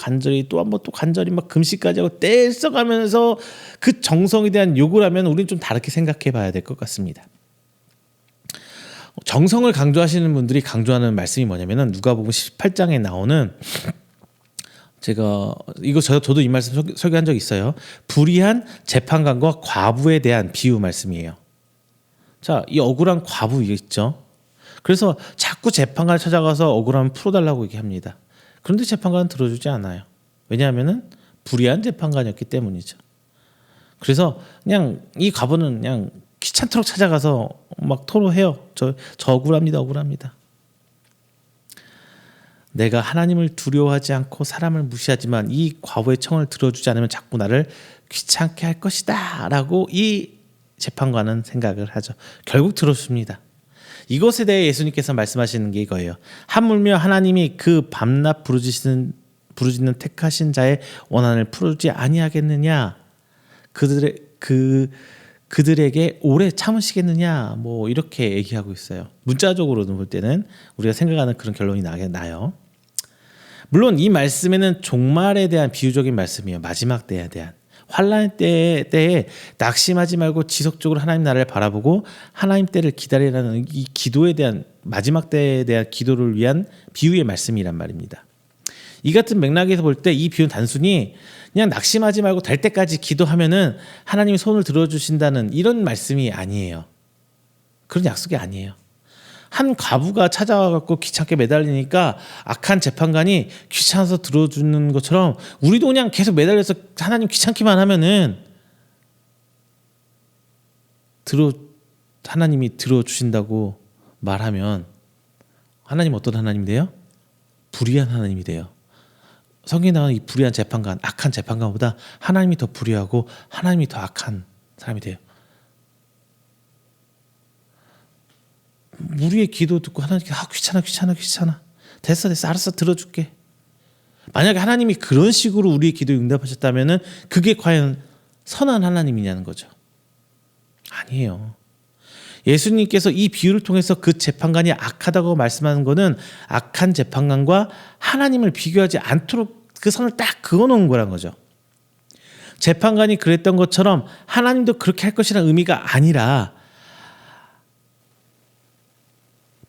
한번 또 간절히 막 금식까지 하고 떼써가면서 그 정성에 대한 요구라면 우리는 좀 다르게 생각해 봐야 될 것 같습니다. 정성을 강조하시는 분들이 강조하는 말씀이 뭐냐면은 누가복음 18장에 나오는, 제가 이거 저도 이 말씀 소개한 적 있어요. 불의한 재판관과 과부에 대한 비유 말씀이에요. 자, 이 억울한 과부 있죠. 그래서 자꾸 재판관을 찾아가서 억울함을 풀어달라고 얘기합니다. 그런데 재판관은 들어주지 않아요. 왜냐하면은 불의한 재판관이었기 때문이죠. 그래서 그냥 이 과부는 그냥 귀찮도록 찾아가서 막 토로해요. 저 억울합니다. 내가 하나님을 두려워하지 않고 사람을 무시하지만 이 과부의 청을 들어주지 않으면 자꾸 나를 귀찮게 할 것이다 라고 이 재판관은 생각을 하죠. 결국 들어줍니다. 이것에 대해 예수님께서 말씀하시는 게 이거예요. 하물며 하나님이 그 밤낮 부르짖는 택하신 자의 원한을 풀지 아니하겠느냐, 그들에게 오래 참으시겠느냐, 뭐 이렇게 얘기하고 있어요. 문자적으로는 볼 때는 우리가 생각하는 그런 결론이 나요. 물론 이 말씀에는 종말에 대한 비유적인 말씀이에요. 마지막 때에 대한, 환난 때에 낙심하지 말고 지속적으로 하나님 나라를 바라보고 하나님 때를 기다리라는 이 기도에 대한, 마지막 때에 대한 기도를 위한 비유의 말씀이란 말입니다. 이 같은 맥락에서 볼 때 이 비유는 단순히 그냥 낙심하지 말고 될 때까지 기도하면은 하나님이 손을 들어주신다는 이런 말씀이 아니에요. 그런 약속이 아니에요. 한 과부가 찾아와갖고 귀찮게 매달리니까 악한 재판관이 귀찮아서 들어주는 것처럼 우리도 그냥 계속 매달려서 하나님 귀찮기만 하면은 하나님이 들어주신다고 말하면 하나님 어떤 하나님이 돼요? 불의한 하나님이 돼요. 성경에 나오는 이 불의한 재판관, 악한 재판관보다 하나님이 더 불의하고 하나님이 더 악한 사람이 돼요. 우리의 기도 듣고 하나님께 귀찮아. 됐어 알았어 들어줄게. 만약에 하나님이 그런 식으로 우리의 기도에 응답하셨다면은 그게 과연 선한 하나님이냐는 거죠. 아니에요. 예수님께서 이 비유를 통해서 그 재판관이 악하다고 말씀하는 것은 악한 재판관과 하나님을 비교하지 않도록 그 선을 딱 그어놓은 거란 거죠. 재판관이 그랬던 것처럼 하나님도 그렇게 할 것이라는 의미가 아니라,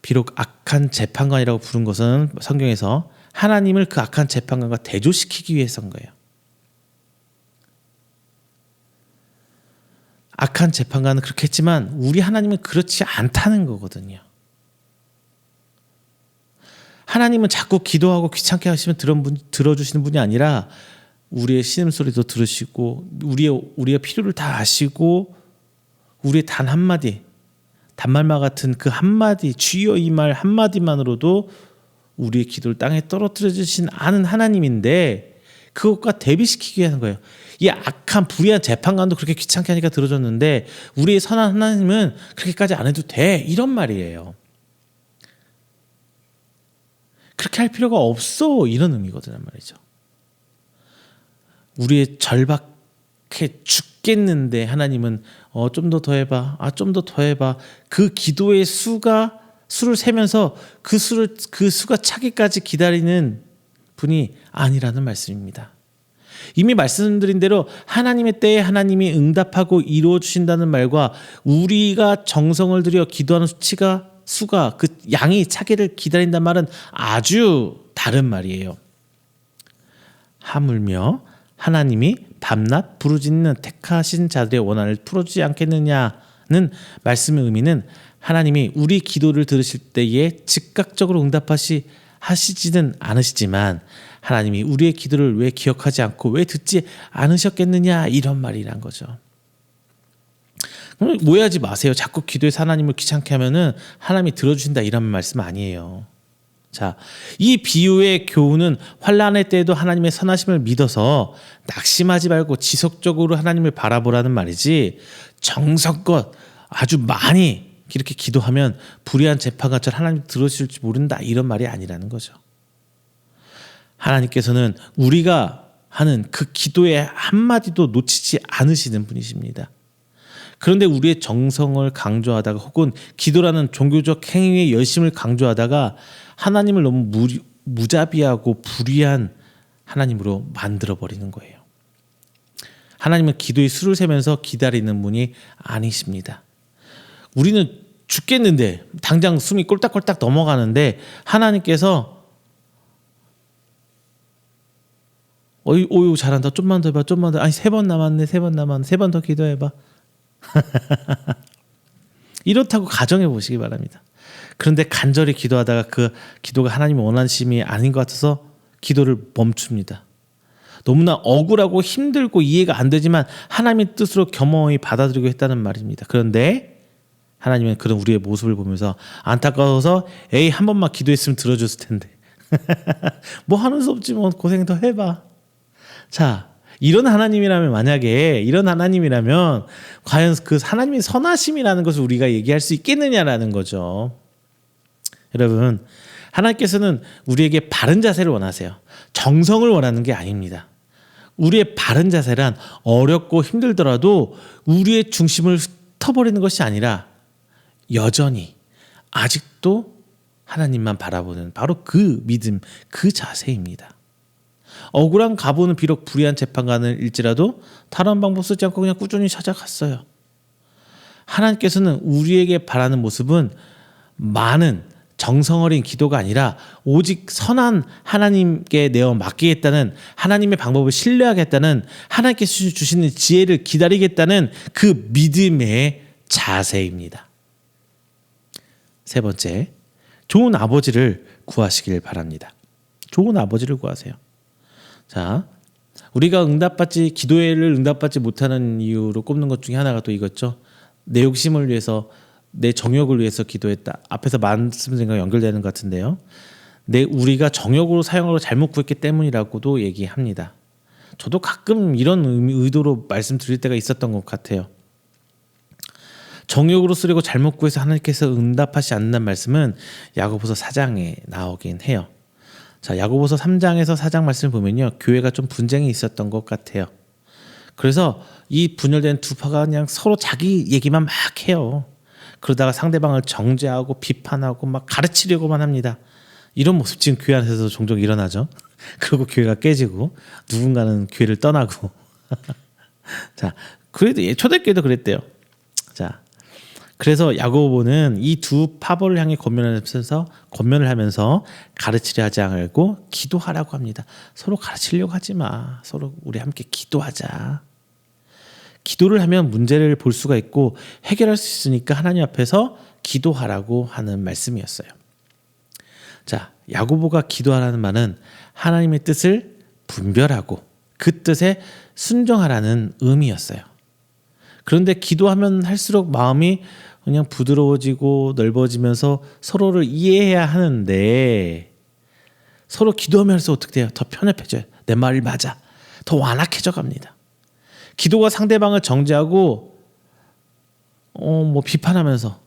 비록 악한 재판관이라고 부른 것은 성경에서 하나님을 그 악한 재판관과 대조시키기 위해서인 거예요. 악한 재판관은 그렇게 했지만 우리 하나님은 그렇지 않다는 거거든요. 하나님은 자꾸 기도하고 귀찮게 하시면 들어주시는 분이 아니라 우리의 신음소리도 들으시고 우리의 필요를 다 아시고 우리의 단 한마디, 단말마 같은 그 한마디, 주여 이 말 한마디만으로도 우리의 기도를 땅에 떨어뜨려 주신 아는 하나님인데 그것과 대비시키기 위한 거예요. 이 악한 불의한 재판관도 그렇게 귀찮게 하니까 들어줬는데 우리의 선한 하나님은 그렇게까지 안 해도 돼, 이런 말이에요. 그렇게 할 필요가 없어, 이런 의미거든요 말이죠. 우리의 절박해 죽겠는데 하나님은 좀 더 해봐, 좀 더 해봐. 그 기도의 수를 세면서 그 수가 차기까지 기다리는 분이 아니라는 말씀입니다. 이미 말씀드린 대로 하나님의 때에 하나님이 응답하고 이루어 주신다는 말과 우리가 정성을 들여 기도하는 수가 그 양이 차기를 기다린다는 말은 아주 다른 말이에요. 하물며 하나님이 밤낮 부르짖는 택하신 자들의 원한을 풀어주지 않겠느냐는 말씀의 의미는 하나님이 우리 기도를 들으실 때에 즉각적으로 응답하시지는 않으시지만 하나님이 우리의 기도를 왜 기억하지 않고 왜 듣지 않으셨겠느냐 이런 말이란 거죠. 오해하지 마세요. 자꾸 기도해서 하나님을 귀찮게 하면은 하나님이 들어주신다 이런 말씀 아니에요. 자, 이 비유의 교훈은 환난의 때에도 하나님의 선하심을 믿어서 낙심하지 말고 지속적으로 하나님을 바라보라는 말이지, 정성껏 아주 많이 이렇게 기도하면 불의한 재판관처럼 하나님 들어주실지 모른다 이런 말이 아니라는 거죠. 하나님께서는 우리가 하는 그 기도의 한마디도 놓치지 않으시는 분이십니다. 그런데 우리의 정성을 강조하다가 혹은 기도라는 종교적 행위의 열심을 강조하다가 하나님을 너무 무자비하고 불의한 하나님으로 만들어버리는 거예요. 하나님은 기도의 수를 세면서 기다리는 분이 아니십니다. 우리는 죽겠는데 당장 숨이 꼴딱꼴딱 넘어가는데 하나님께서 어유 잘한다. 좀만 더 해봐. 좀만 더. 아니 3번 남았네. 3번 더 기도해봐. 이렇다고 가정해 보시기 바랍니다. 그런데 간절히 기도하다가 그 기도가 하나님의 원하심이 아닌 것 같아서 기도를 멈춥니다. 너무나 억울하고 힘들고 이해가 안 되지만 하나님의 뜻으로 겸허히 받아들이고 했다는 말입니다. 그런데 하나님은 그런 우리의 모습을 보면서 안타까워서 에이 한 번만 기도했으면 들어줬을 텐데 뭐 하는 수 없지 뭐 고생 더 해봐. 자, 이런 하나님이라면 과연 그 하나님의 선하심이라는 것을 우리가 얘기할 수 있겠느냐라는 거죠. 여러분, 하나님께서는 우리에게 바른 자세를 원하세요. 정성을 원하는 게 아닙니다. 우리의 바른 자세란 어렵고 힘들더라도 우리의 중심을 흩어버리는 것이 아니라 여전히 아직도 하나님만 바라보는 바로 그 믿음, 그 자세입니다. 억울한 가부는 비록 불의한 재판관을 일지라도 다른 방법 쓰지 않고 그냥 꾸준히 찾아갔어요. 하나님께서는 우리에게 바라는 모습은 많은 정성 어린 기도가 아니라 오직 선한 하나님께 내어 맡기겠다는, 하나님의 방법을 신뢰하겠다는, 하나님께서 주시는 지혜를 기다리겠다는 그 믿음의 자세입니다. 세 번째, 좋은 아버지를 구하시길 바랍니다. 좋은 아버지를 구하세요. 자, 우리가 기도를 응답받지 못하는 이유로 꼽는 것 중에 하나가 또 이거죠. 내 욕심을 위해서, 내 정욕을 위해서 기도했다. 앞에서 말씀과 연결되는 것 같은데요. 우리가 정욕으로 사용하고 잘못 구했기 때문이라고도 얘기합니다. 저도 가끔 이런 의도로 말씀드릴 때가 있었던 것 같아요. 정욕으로 쓰려고 잘못 구해서 하나님께서 응답하시지 않는다는 말씀은 야고보서 4장에 나오긴 해요. 자, 야고보서 3장에서 4장 말씀을 보면요, 교회가 좀 분쟁이 있었던 것 같아요. 그래서 이 분열된 두 파가 그냥 서로 자기 얘기만 막 해요. 그러다가 상대방을 정죄하고 비판하고 막 가르치려고만 합니다. 이런 모습 지금 교회 안에서도 종종 일어나죠. 그리고 교회가 깨지고 누군가는 교회를 떠나고. 자, 그래도 초대교회도 그랬대요. 자, 그래서 야고보는 이 두 파벌을 향해 권면을 하면서 가르치려 하지 않고 기도하라고 합니다. 서로 가르치려고 하지 마. 서로 우리 함께 기도하자. 기도를 하면 문제를 볼 수가 있고 해결할 수 있으니까 하나님 앞에서 기도하라고 하는 말씀이었어요. 자, 야고보가 기도하라는 말은 하나님의 뜻을 분별하고 그 뜻에 순종하라는 의미였어요. 그런데 기도하면 할수록 마음이 그냥 부드러워지고 넓어지면서 서로를 이해해야 하는데, 서로 기도하면 할수록 어떻게 돼요? 더 편협해져요. 내 말이 맞아. 더 완악해져 갑니다. 기도가 상대방을 정죄하고 뭐 비판하면서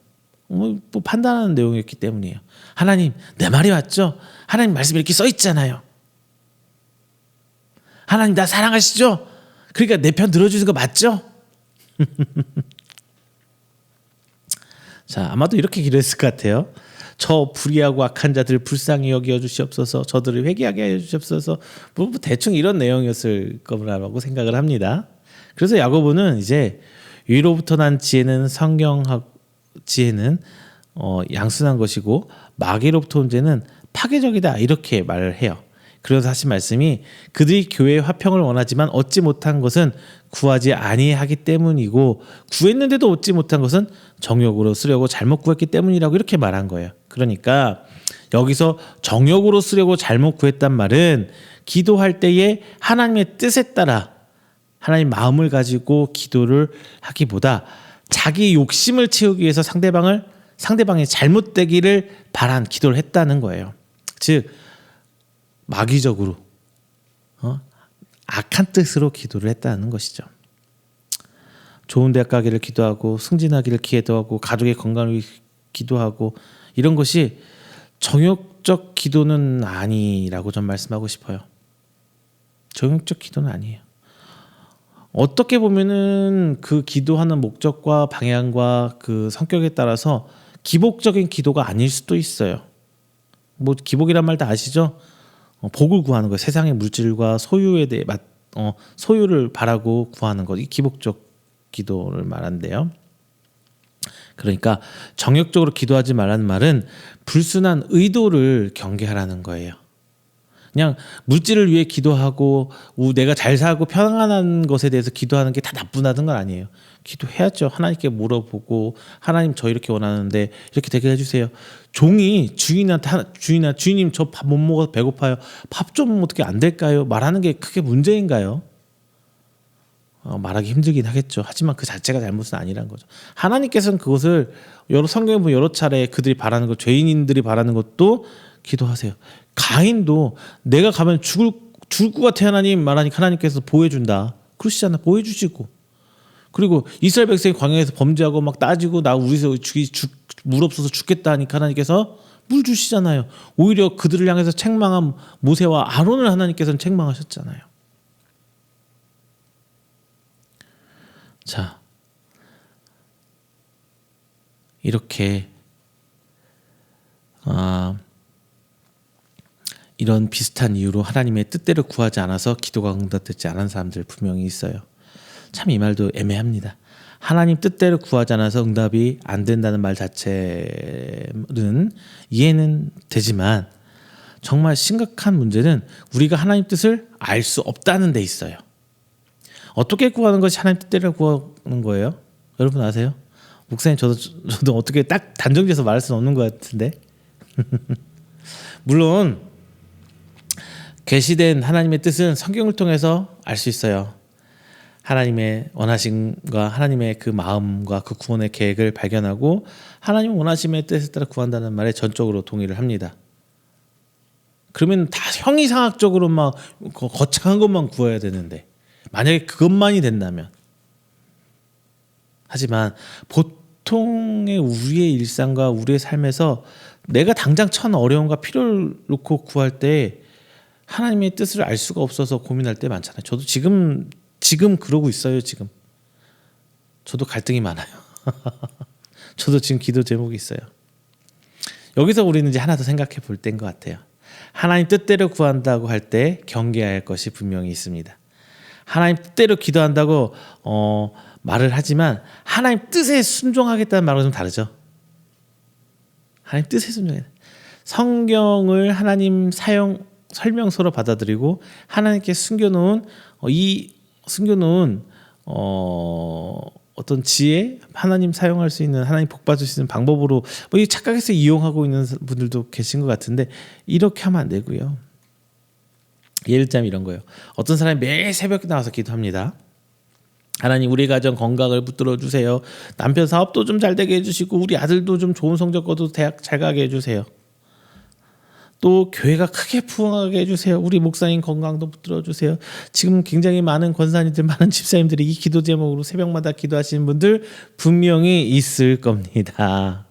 뭐 판단하는 내용이었기 때문이에요. 하나님, 내 말이 맞죠? 하나님 말씀이 이렇게 써 있잖아요. 하나님 나 사랑하시죠? 그러니까 내 편 들어주는 거 맞죠? 자, 아마도 이렇게 기도했을 것 같아요. 저 불의하고 악한 자들 불쌍히 여겨 주시옵소서. 저들을 회개하게 하여 주시옵소서. 뭐 대충 이런 내용이었을 거라고 생각을 합니다. 그래서 야고보는 이제 위로부터 난 지혜는 성경학 지혜는 양순한 것이고 마귀로부터 온 지혜는 파괴적이다 이렇게 말을 해요. 그래서 하신 말씀이 그들이 교회의 화평을 원하지만 얻지 못한 것은 구하지 아니하기 때문이고 구했는데도 얻지 못한 것은 정욕으로 쓰려고 잘못 구했기 때문이라고 이렇게 말한 거예요. 그러니까 여기서 정욕으로 쓰려고 잘못 구했단 말은 기도할 때에 하나님의 뜻에 따라 하나님 마음을 가지고 기도를 하기보다 자기 욕심을 채우기 위해서 상대방이 잘못되기를 바란 기도를 했다는 거예요. 즉 마귀적으로 악한 뜻으로 기도를 했다는 것이죠. 좋은 대학 가기를 기도하고 승진하기를 기도하고 가족의 건강을 기도하고 이런 것이 정욕적 기도는 아니라고 전 말씀하고 싶어요. 정욕적 기도는 아니에요. 어떻게 보면은 그 기도하는 목적과 방향과 그 성격에 따라서 기복적인 기도가 아닐 수도 있어요. 뭐 기복이란 말 다 아시죠? 복을 구하는 거예요. 세상의 물질과 소유에 대해 소유를 바라고 구하는 것. 이 기복적 기도를 말한대요. 그러니까 정욕적으로 기도하지 말라는 말은 불순한 의도를 경계하라는 거예요. 그냥 물질을 위해 기도하고 내가 잘 살고 편안한 것에 대해서 기도하는 게 다 나쁘다는 건 아니에요. 기도해야죠. 하나님께 물어보고 하나님 저 이렇게 원하는데 이렇게 되게 해주세요. 종이 주인한테 주인님 저 밥 못 먹어서 배고파요. 밥 좀 어떻게 안 될까요? 말하는 게 크게 문제인가요? 말하기 힘들긴 하겠죠. 하지만 그 자체가 잘못은 아니라는 거죠. 하나님께서는 그것을 성경에 보면 여러 차례 그들이 바라는 것, 죄인들이 바라는 것도 기도하세요. 가인도 내가 가면 죽을 것 같아 하나님 말하니까 하나님께서 보호해준다. 그러시잖아. 보호해주시고. 그리고 이스라엘 백성이 광야에서 범죄하고 막 따지고 나 우리서 물 없어서 죽겠다 하니까 하나님께서 물 주시잖아요. 오히려 그들을 향해서 책망한 모세와 아론을 하나님께서는 책망하셨잖아요. 자, 이렇게 이런 비슷한 이유로 하나님의 뜻대로 구하지 않아서 기도가 응답되지 않은 사람들 분명히 있어요. 참 이 말도 애매합니다. 하나님 뜻대로 구하지 않아서 응답이 안 된다는 말 자체는 이해는 되지만 정말 심각한 문제는 우리가 하나님 뜻을 알 수 없다는 데 있어요. 어떻게 구하는 것이 하나님 뜻대로 구하는 거예요? 여러분 아세요? 목사님 저도 어떻게 딱 단정지어서 말할 수는 없는 것 같은데 물론 계시된 하나님의 뜻은 성경을 통해서 알 수 있어요. 하나님의 원하심과 하나님의 그 마음과 그 구원의 계획을 발견하고 하나님 원하심의 뜻에 따라 구한다는 말에 전적으로 동의를 합니다. 그러면 다 형이상학적으로 막 거창한 것만 구해야 되는데 만약에 그것만이 된다면 하지만 보통의 우리의 일상과 우리의 삶에서 내가 당장 처한 어려움과 필요를 놓고 구할 때 하나님의 뜻을 알 수가 없어서 고민할 때 많잖아요. 저도 지금 그러고 있어요. 지금 저도 갈등이 많아요. 저도 지금 기도 제목이 있어요. 여기서 우리는 이제 하나 더 생각해 볼 때인 것 같아요. 하나님 뜻대로 구한다고 할 때 경계해야 할 것이 분명히 있습니다. 하나님 뜻대로 기도한다고 말을 하지만 하나님 뜻에 순종하겠다는 말과 좀 다르죠. 하나님 뜻에 순종해. 성경을 하나님 설명서로 받아들이고 하나님께 숨겨놓은 어떤 지혜, 하나님 사용할 수 있는, 하나님 복받을 수 있는 방법으로 이 착각해서 이용하고 있는 분들도 계신 것 같은데 이렇게 하면 안 되고요. 예를 들자면 이런 거예요. 어떤 사람이 매일 새벽에 나와서 기도합니다. 하나님 우리 가정 건강을 붙들어 주세요. 남편 사업도 좀 잘 되게 해주시고 우리 아들도 좀 좋은 성적 거둬 대학 잘 가게 해주세요. 또 교회가 크게 부흥하게 해주세요. 우리 목사님 건강도 붙들어 주세요. 지금 굉장히 많은 권사님들, 많은 집사님들이 이 기도 제목으로 새벽마다 기도하시는 분들 분명히 있을 겁니다.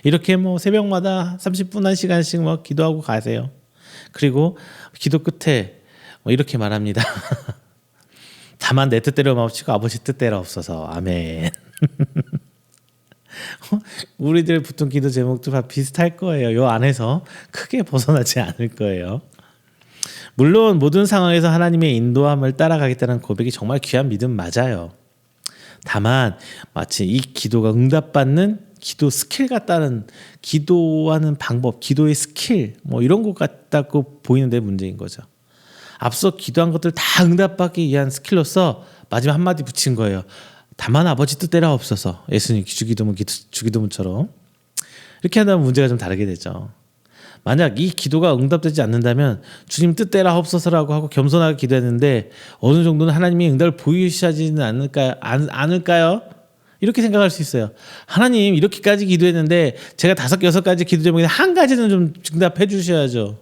이렇게 새벽마다 30분 1시간씩 기도하고 가세요. 그리고 기도 끝에 이렇게 말합니다. 다만 내 뜻대로 마옵시고 아버지 뜻대로 없어서 아멘. 우리들 보통 기도 제목도 다 비슷할 거예요. 요 안에서 크게 벗어나지 않을 거예요. 물론 모든 상황에서 하나님의 인도함을 따라가겠다는 고백이 정말 귀한 믿음 맞아요. 다만 마치 이 기도가 응답받는 기도 스킬 같다는, 기도하는 방법, 기도의 스킬 뭐 이런 것 같다고 보이는데 문제인 거죠. 앞서 기도한 것들 다 응답받기 위한 스킬로서 마지막 한마디 붙인 거예요. 다만 아버지 뜻대로 없어서. 예수님 주기도문처럼 이렇게 한다면 문제가 좀 다르게 되죠. 만약 이 기도가 응답되지 않는다면 주님 뜻대로 하옵소서라고 하고 겸손하게 기도했는데 어느 정도는 하나님이 응답을 보이시지는 않을까요? 이렇게 생각할 수 있어요. 하나님 이렇게까지 기도했는데 제가 5, 6가지 기도 제목에 한 가지는 좀 응답해 주셔야죠.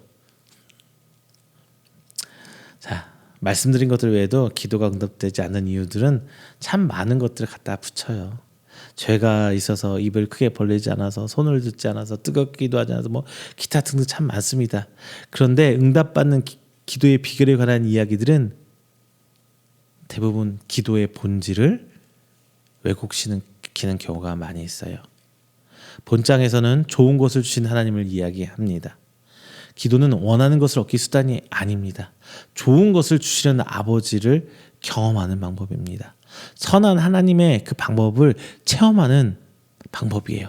자, 말씀드린 것들 외에도 기도가 응답되지 않는 이유들은 참 많은 것들을 갖다 붙여요. 죄가 있어서 입을 크게 벌리지 않아서, 손을 듣지 않아서, 뜨겁게 기도하지 않아서, 뭐 기타 등등 참 많습니다. 그런데 응답받는 기도의 비결에 관한 이야기들은 대부분 기도의 본질을 왜곡시키는 경우가 많이 있어요. 본장에서는 좋은 것을 주신 하나님을 이야기합니다. 기도는 원하는 것을 얻기 수단이 아닙니다. 좋은 것을 주시려는 아버지를 경험하는 방법입니다. 선한 하나님의 그 방법을 체험하는 방법이에요.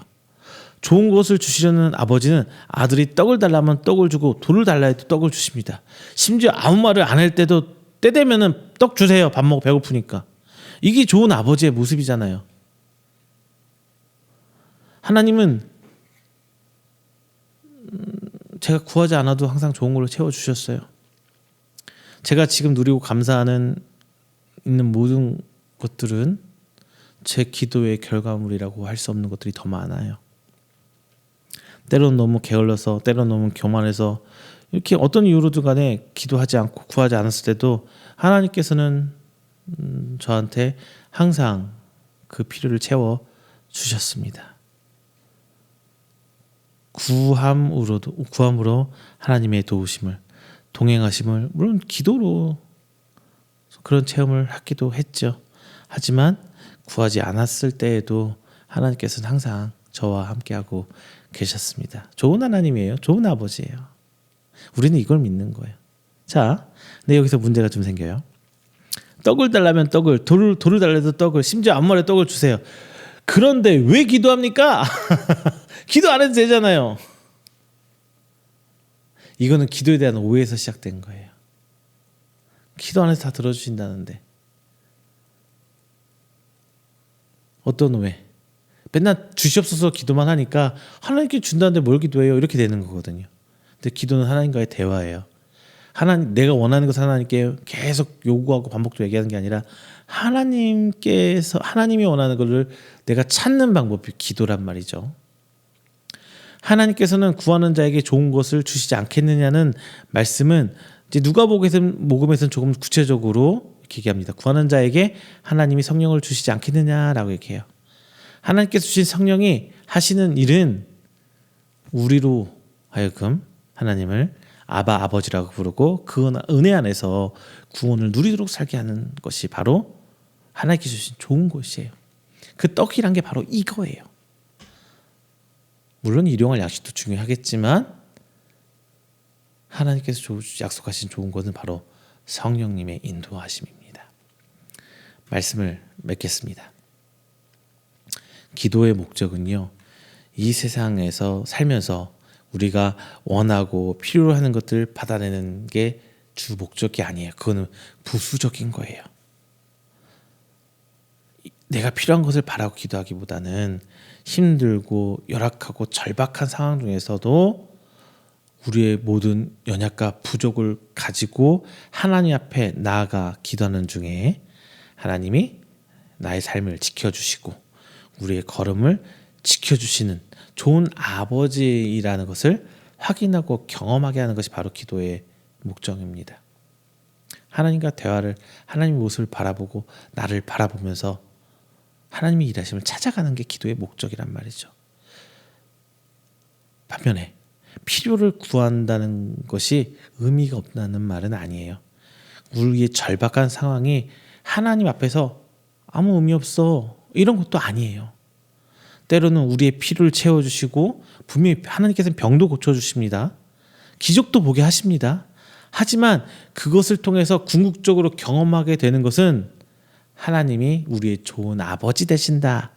좋은 것을 주시려는 아버지는 아들이 떡을 달라면 떡을 주고 돌을 달라 해도 떡을 주십니다. 심지어 아무 말을 안 할 때도 때 되면은 떡 주세요. 밥 먹고 배고프니까. 이게 좋은 아버지의 모습이잖아요. 하나님은 제가 구하지 않아도 항상 좋은 걸로 채워주셨어요. 제가 지금 누리고 감사하는 있는 모든 것들은 제 기도의 결과물이라고 할 수 없는 것들이 더 많아요. 때로는 너무 게을러서, 때로는 너무 교만해서 이렇게 어떤 이유로든 간에 기도하지 않고 구하지 않았을 때도 하나님께서는 저한테 항상 그 필요를 채워 주셨습니다. 구함으로 하나님의 도우심을, 동행하심을, 물론 기도로 그런 체험을 하기도 했죠. 하지만 구하지 않았을 때에도 하나님께서는 항상 저와 함께하고 계셨습니다. 좋은 하나님이에요. 좋은 아버지예요. 우리는 이걸 믿는 거예요. 자, 근데 여기서 문제가 좀 생겨요. 떡을 달라면 떡을, 돌을 달래도 떡을, 심지어 앞머리에 떡을 주세요. 그런데 왜 기도합니까? 기도 안 해도 되잖아요. 이거는 기도에 대한 오해에서 시작된 거예요. 기도 안 해서 다 들어주신다는데. 어떤 오해? 맨날 주시옵소서 기도만 하니까 하나님께 준다는데 뭘 기도해요? 이렇게 되는 거거든요. 근데 기도는 하나님과의 대화예요. 내가 원하는 것을 하나님께 계속 요구하고 반복적으로 얘기하는 게 아니라 하나님이 원하는 것을 내가 찾는 방법이 기도란 말이죠. 하나님께서는 구하는 자에게 좋은 것을 주시지 않겠느냐는 말씀은 이제 누가복음에서는 조금 구체적으로 이렇게 얘기합니다. 구하는 자에게 하나님이 성령을 주시지 않겠느냐라고 얘기해요. 하나님께서 주신 성령이 하시는 일은 우리로 하여금 하나님을 아버지라고 부르고 그 은혜 안에서 구원을 누리도록 살게 하는 것이 바로 하나님께서 주신 좋은 것이에요. 그 떡이란 게 바로 이거예요. 물론 일용할 양식도 중요하겠지만 하나님께서 약속하신 좋은 것은 바로 성령님의 인도하심입니다. 말씀을 맺겠습니다. 기도의 목적은요, 이 세상에서 살면서 우리가 원하고 필요로 하는 것들 받아내는 게 주 목적이 아니에요. 그거는 부수적인 거예요. 내가 필요한 것을 바라고 기도하기보다는 힘들고 열악하고 절박한 상황 중에서도 우리의 모든 연약과 부족을 가지고 하나님 앞에 나아가 기도하는 중에 하나님이 나의 삶을 지켜주시고 우리의 걸음을 지켜주시는 좋은 아버지라는 것을 확인하고 경험하게 하는 것이 바로 기도의 목적입니다. 하나님과 대화를, 하나님의 모습을 바라보고 나를 바라보면서 하나님의 일하심을 찾아가는 게 기도의 목적이란 말이죠. 반면에 필요를 구한다는 것이 의미가 없다는 말은 아니에요. 우리의 절박한 상황이 하나님 앞에서 아무 의미 없어 이런 것도 아니에요. 때로는 우리의 필요를 채워주시고 분명히 하나님께서는 병도 고쳐주십니다. 기적도 보게 하십니다. 하지만 그것을 통해서 궁극적으로 경험하게 되는 것은 하나님이 우리의 좋은 아버지 되신다,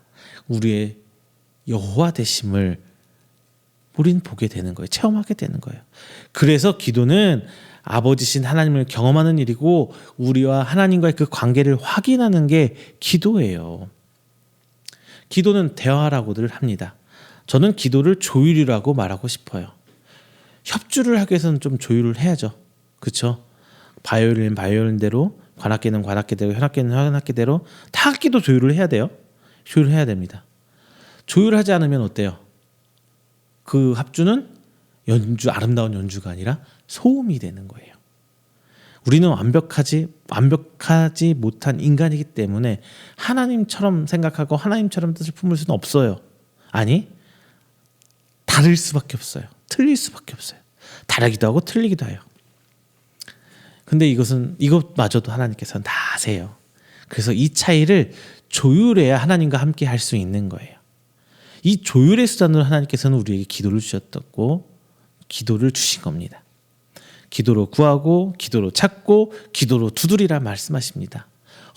우리의 여호와 되심을 우리는 보게 되는 거예요. 체험하게 되는 거예요. 그래서 기도는 아버지신 하나님을 경험하는 일이고 우리와 하나님과의 그 관계를 확인하는 게 기도예요. 기도는 대화라고들 합니다. 저는 기도를 조율이라고 말하고 싶어요. 협주를 하기 위해서는 좀 조율을 해야죠. 그렇죠? 바이올린 바이올린대로, 관악기는 관악기대로, 현악기는 현악기대로 다 악기도 조율을 해야 돼요. 조율을 해야 됩니다. 조율하지 않으면 어때요? 그 합주는 아름다운 연주가 아니라 소음이 되는 거예요. 우리는 완벽하지 못한 인간이기 때문에 하나님처럼 생각하고 하나님처럼 뜻을 품을 수는 없어요. 아니, 다를 수밖에 없어요. 틀릴 수밖에 없어요. 다르기도 하고 틀리기도 해요. 근데 이것마저도 하나님께서는 다 아세요. 그래서 이 차이를 조율해야 하나님과 함께 할 수 있는 거예요. 이 조율의 수단으로 하나님께서는 우리에게 기도를 주셨고 기도를 주신 겁니다. 기도로 구하고 기도로 찾고 기도로 두드리라 말씀하십니다.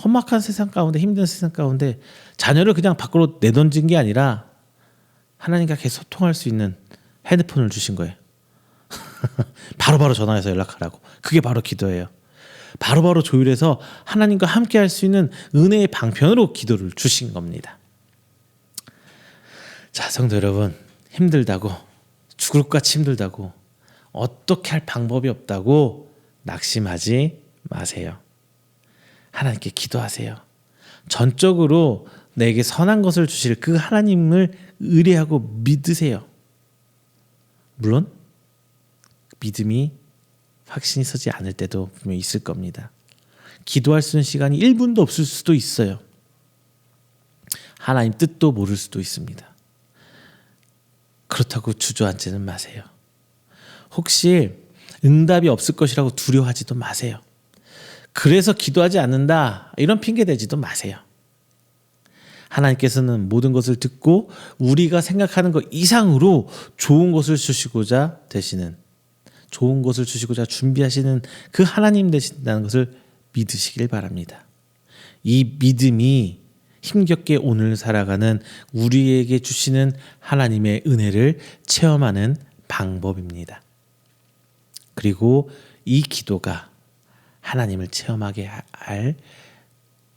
험악한 세상 가운데, 힘든 세상 가운데 자녀를 그냥 밖으로 내던진 게 아니라 하나님과 계속 소통할 수 있는 핸드폰을 주신 거예요. 바로바로 전화해서 연락하라고. 그게 바로 기도예요. 바로바로 조율해서 하나님과 함께 할 수 있는 은혜의 방편으로 기도를 주신 겁니다. 자, 성도 여러분, 힘들다고, 죽을 것 같이 힘들다고, 어떻게 할 방법이 없다고 낙심하지 마세요. 하나님께 기도하세요. 전적으로 내게 선한 것을 주실 그 하나님을 의뢰하고 믿으세요. 물론 믿음이 확신이 서지 않을 때도 분명히 있을 겁니다. 기도할 수 있는 시간이 1분도 없을 수도 있어요. 하나님 뜻도 모를 수도 있습니다. 그렇다고 주저앉지는 마세요. 혹시 응답이 없을 것이라고 두려워하지도 마세요. 그래서 기도하지 않는다, 이런 핑계 대지도 마세요. 하나님께서는 모든 것을 듣고 우리가 생각하는 것 이상으로 좋은 것을 주시고자 준비하시는 그 하나님 되신다는 것을 믿으시길 바랍니다. 이 믿음이 힘겹게 오늘 살아가는 우리에게 주시는 하나님의 은혜를 체험하는 방법입니다. 그리고 이 기도가 하나님을 체험하게 할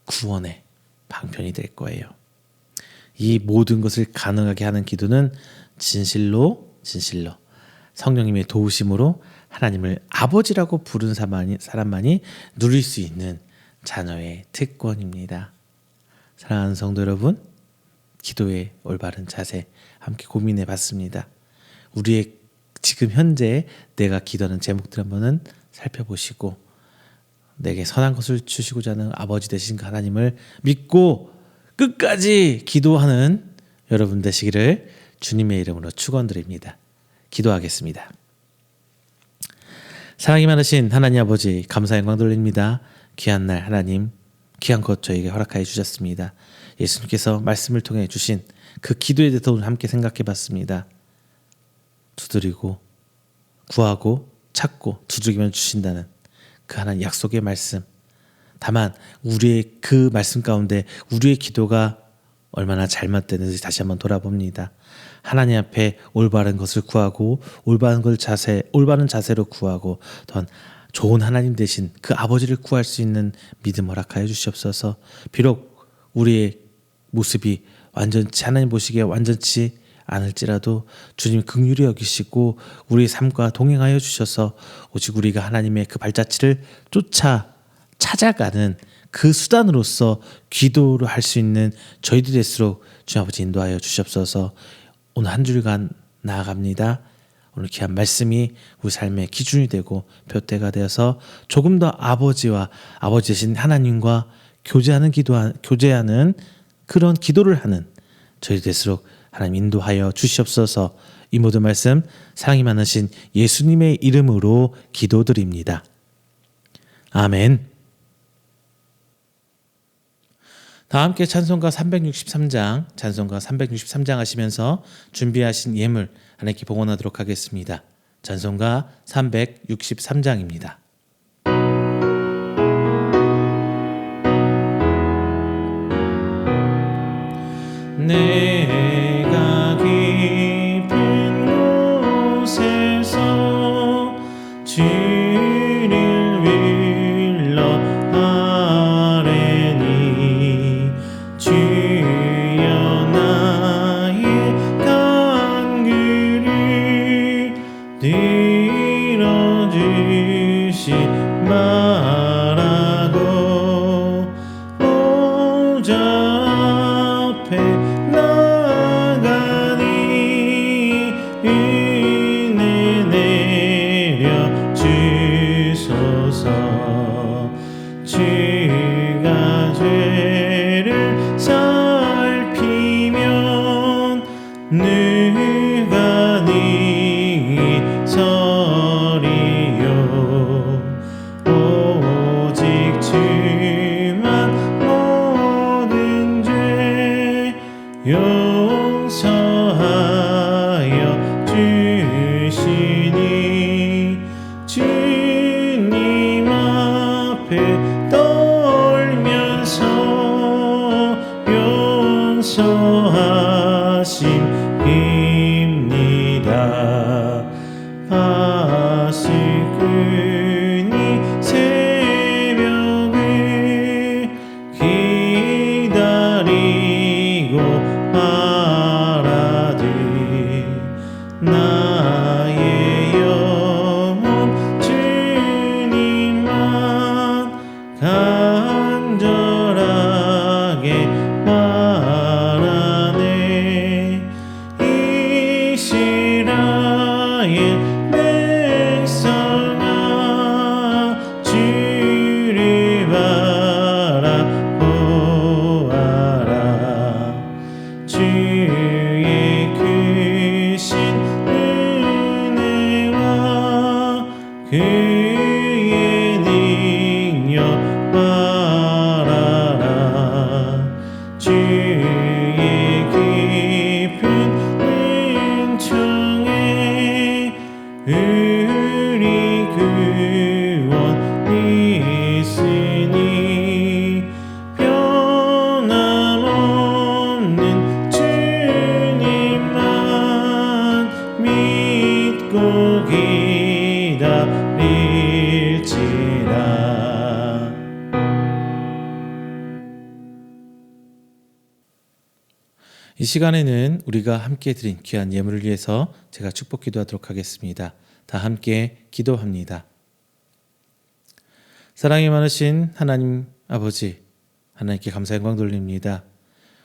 구원의 방편이 될 거예요. 이 모든 것을 가능하게 하는 기도는 진실로 성령님의 도우심으로 하나님을 아버지라고 부른 사람만이 누릴 수 있는 자녀의 특권입니다. 사랑하는 성도 여러분, 기도의 올바른 자세 함께 고민해 봤습니다. 우리의 지금 현재 내가 기도하는 제목들 한번은 살펴보시고 내게 선한 것을 주시고자 하는 아버지 되신 그 하나님을 믿고 끝까지 기도하는 여러분 되시기를 주님의 이름으로 축원드립니다. 기도하겠습니다. 사랑이 많으신 하나님 아버지, 감사 영광 돌립니다. 귀한 날 하나님, 귀한 것 저에게 허락하여 주셨습니다. 예수님께서 말씀을 통해 주신 그 기도에 대해서 오늘 함께 생각해 봤습니다. 두드리고 구하고 찾고 두드리면 주신다는 그 하나님 약속의 말씀. 다만 우리의 그 말씀 가운데 우리의 기도가 얼마나 잘못되는지 다시 한번 돌아봅니다. 하나님 앞에 올바른 것을 구하고 올바른 자세로 구하고 더 좋은 하나님 되신 그 아버지를 구할 수 있는 믿음 허락하여 주시옵소서. 비록 우리의 모습이 하나님 보시기에 완전치 않을지라도 주님 긍휼히 여기시고 우리의 삶과 동행하여 주셔서 오직 우리가 하나님의 그 발자취를 찾아가는 그 수단으로서 기도를 할 수 있는 저희들 될수록 주님 아버지 인도하여 주시옵소서. 오늘 한 주간 나아갑니다. 오늘 귀한 말씀이 우리 삶의 기준이 되고 표대가 되어서 조금 더 아버지와 아버지 되신 하나님과 교제하는 그런 기도를 하는 저희 될수록 하나님 인도하여 주시옵소서. 이 모든 말씀 사랑이 많으신 예수님의 이름으로 기도드립니다. 아멘. 다 함께 찬송가 363장 하시면서 준비하신 예물 하나님께 봉헌하도록 하겠습니다. 찬송가 363장입니다. 내가 깊은 곳에서 주를 일러 아뢰니 주여 나의 간구를 들어주시 말라고 보좌 앞에 나가니 은혜 내려 주소서. 주가 죄를 살피면 누가 능히 서리요. 오직 주만 모든 죄 용서하여 주시니 주님 앞에 떨면서 용서하심입니다. 파수꾼이 새벽을 기다리고 말하되 나의 영혼 주님만 간절하게 바라네. 이스라엘 백성아 주를 바라보아라. 주의 크신 은혜와 그의 능력 바라라. 주의 깊은 은총에 우리 구원 있으니 변함없는 주님만 믿고 기다릴지라. 이 시간에는 우리가 함께 드린 귀한 예물을 위해서 제가 축복 기도하도록 하겠습니다. 다 함께 기도합니다. 사랑이 많으신 하나님 아버지, 하나님께 감사 영광 돌립니다.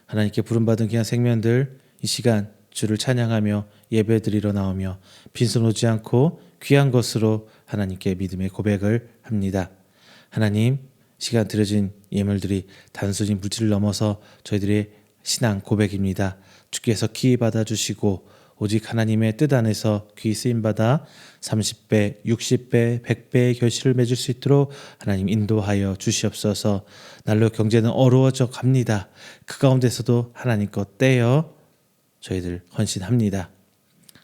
하나님께 부름받은 귀한 생명들 이 시간 주를 찬양하며 예배드리러 나오며 빈손 오지 않고 귀한 것으로 하나님께 믿음의 고백을 합니다. 하나님, 시간 드려진 예물들이 단순히 물질을 넘어서 저희들의 신앙 고백입니다. 주께서 귀히 받아주시고 오직 하나님의 뜻 안에서 귀히 쓰임받아 30배, 60배, 100배의 결실을 맺을 수 있도록 하나님 인도하여 주시옵소서. 날로 경제는 어려워져 갑니다. 그 가운데서도 하나님 것 떼어 저희들 헌신합니다.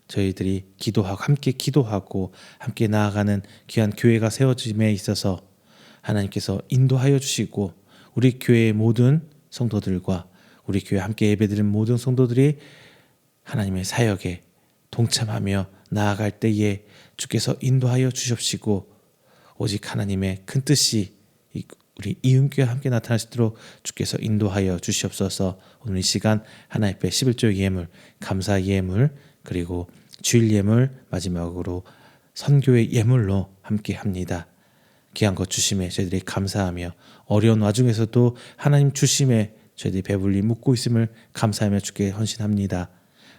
저희들이 기도하고 함께 나아가는 귀한 교회가 세워짐에 있어서 하나님께서 인도하여 주시고 우리 교회의 모든 성도들과 우리 교회 함께 예배드리는 모든 성도들이 하나님의 사역에 동참하며 나아갈 때에 주께서 인도하여 주십시고 오직 하나님의 큰 뜻이 우리 이음교회와 함께 나타날 수 있도록 주께서 인도하여 주시옵소서. 오늘 이 시간 하나님 앞에 11조 예물, 감사 예물, 그리고 주일 예물, 마지막으로 선교의 예물로 함께 합니다. 귀한 것 주심에 저희들이 감사하며 어려운 와중에서도 하나님 주심에 저희들이 배불리 묻고 있음을 감사하며 주께 헌신합니다.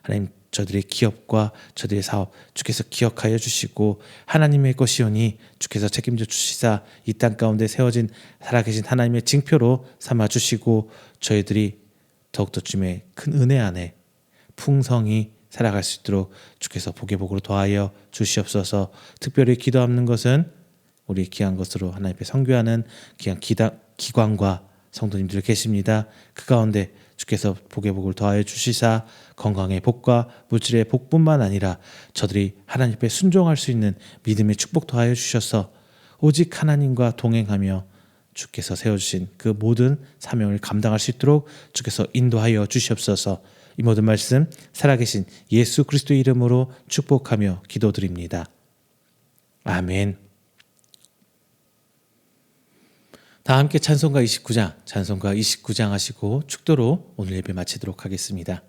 하나님, 저들의 기업과 저들의 사업 주께서 기억하여 주시고 하나님의 것이오니 주께서 책임져 주시사 이 땅 가운데 세워진 살아계신 하나님의 징표로 삼아 주시고 저희들이 더욱더 주님의 큰 은혜 안에 풍성히 살아갈 수 있도록 주께서 복의 복으로 더하여 주시옵소서. 특별히 기도하는 것은 우리 귀한 것으로 하나님 앞에 선교하는 귀한 기관과 성도님들 계십니다. 그 가운데 주께서 복의 복을 더하여 주시사 건강의 복과 물질의 복뿐만 아니라 저들이 하나님 앞에 순종할 수 있는 믿음의 축복 더하여 주셔서 오직 하나님과 동행하며 주께서 세워주신 그 모든 사명을 감당할 수 있도록 주께서 인도하여 주시옵소서. 이 모든 말씀 살아계신 예수 그리스도의 이름으로 축복하며 기도드립니다. 아멘. 다 함께 찬송가 29장 하시고 축도로 오늘 예배 마치도록 하겠습니다.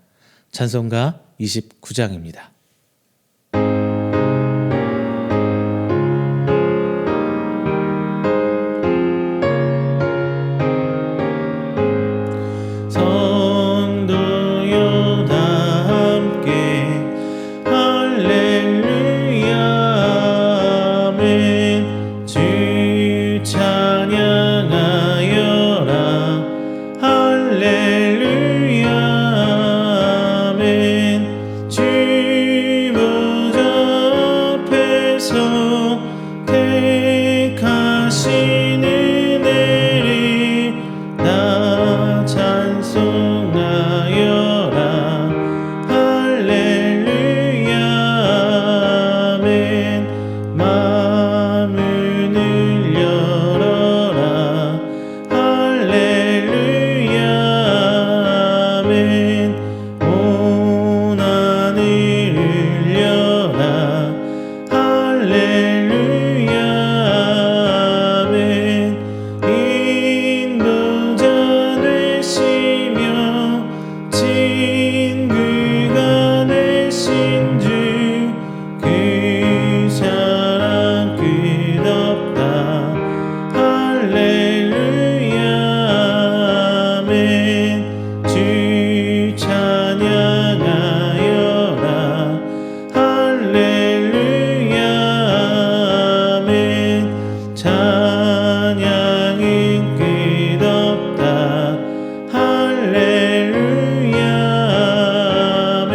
찬송가 29장입니다. 성도여 다 함께 할렐루야 아멘. 주 찬양하여라 할렐루야 아멘. 주 보좌 앞에서 택하신 은혜를 나 찬송하여라 할렐루야 아멘. 마음을 열어라 할렐루야 아멘. 온 하늘을 열라 할렐루야 아멘. 인도자 되시며 친구가 되신 주 그 사랑 끝없다 할렐루야 아멘. 주 찬양하여라 할렐루야 아멘. 찬양은 끝없다 할렐루야 아멘.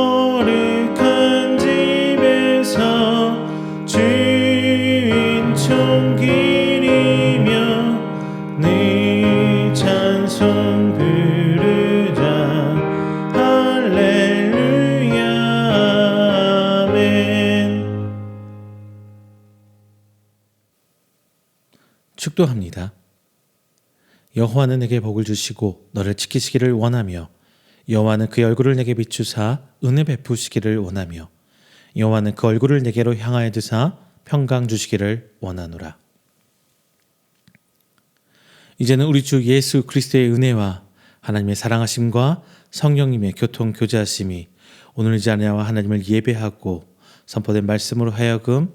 거룩한 집에서 주인 총기리며 네 찬송 부르자 할렐루야 아멘. 축도합니다. 여호와는 내게 복을 주시고 너를 지키시기를 원하며 여호와는 그 얼굴을 내게 비추사 은혜 베푸시기를 원하며 여호와는 그 얼굴을 내게로 향하여 드사 평강 주시기를 원하노라. 이제는 우리 주 예수 그리스도의 은혜와 하나님의 사랑하심과 성령님의 교통 교제하심이 오늘 이 자녀와 하나님을 예배하고 선포된 말씀으로 하여금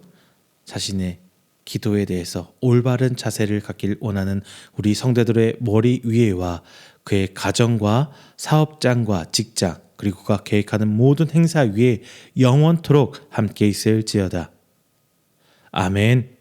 자신의 기도에 대해서 올바른 자세를 갖길 원하는 우리 성도들의 머리 위에와 그의 가정과 사업장과 직장 그리고 그가 계획하는 모든 행사 위에 영원토록 함께 있을지어다. 아멘.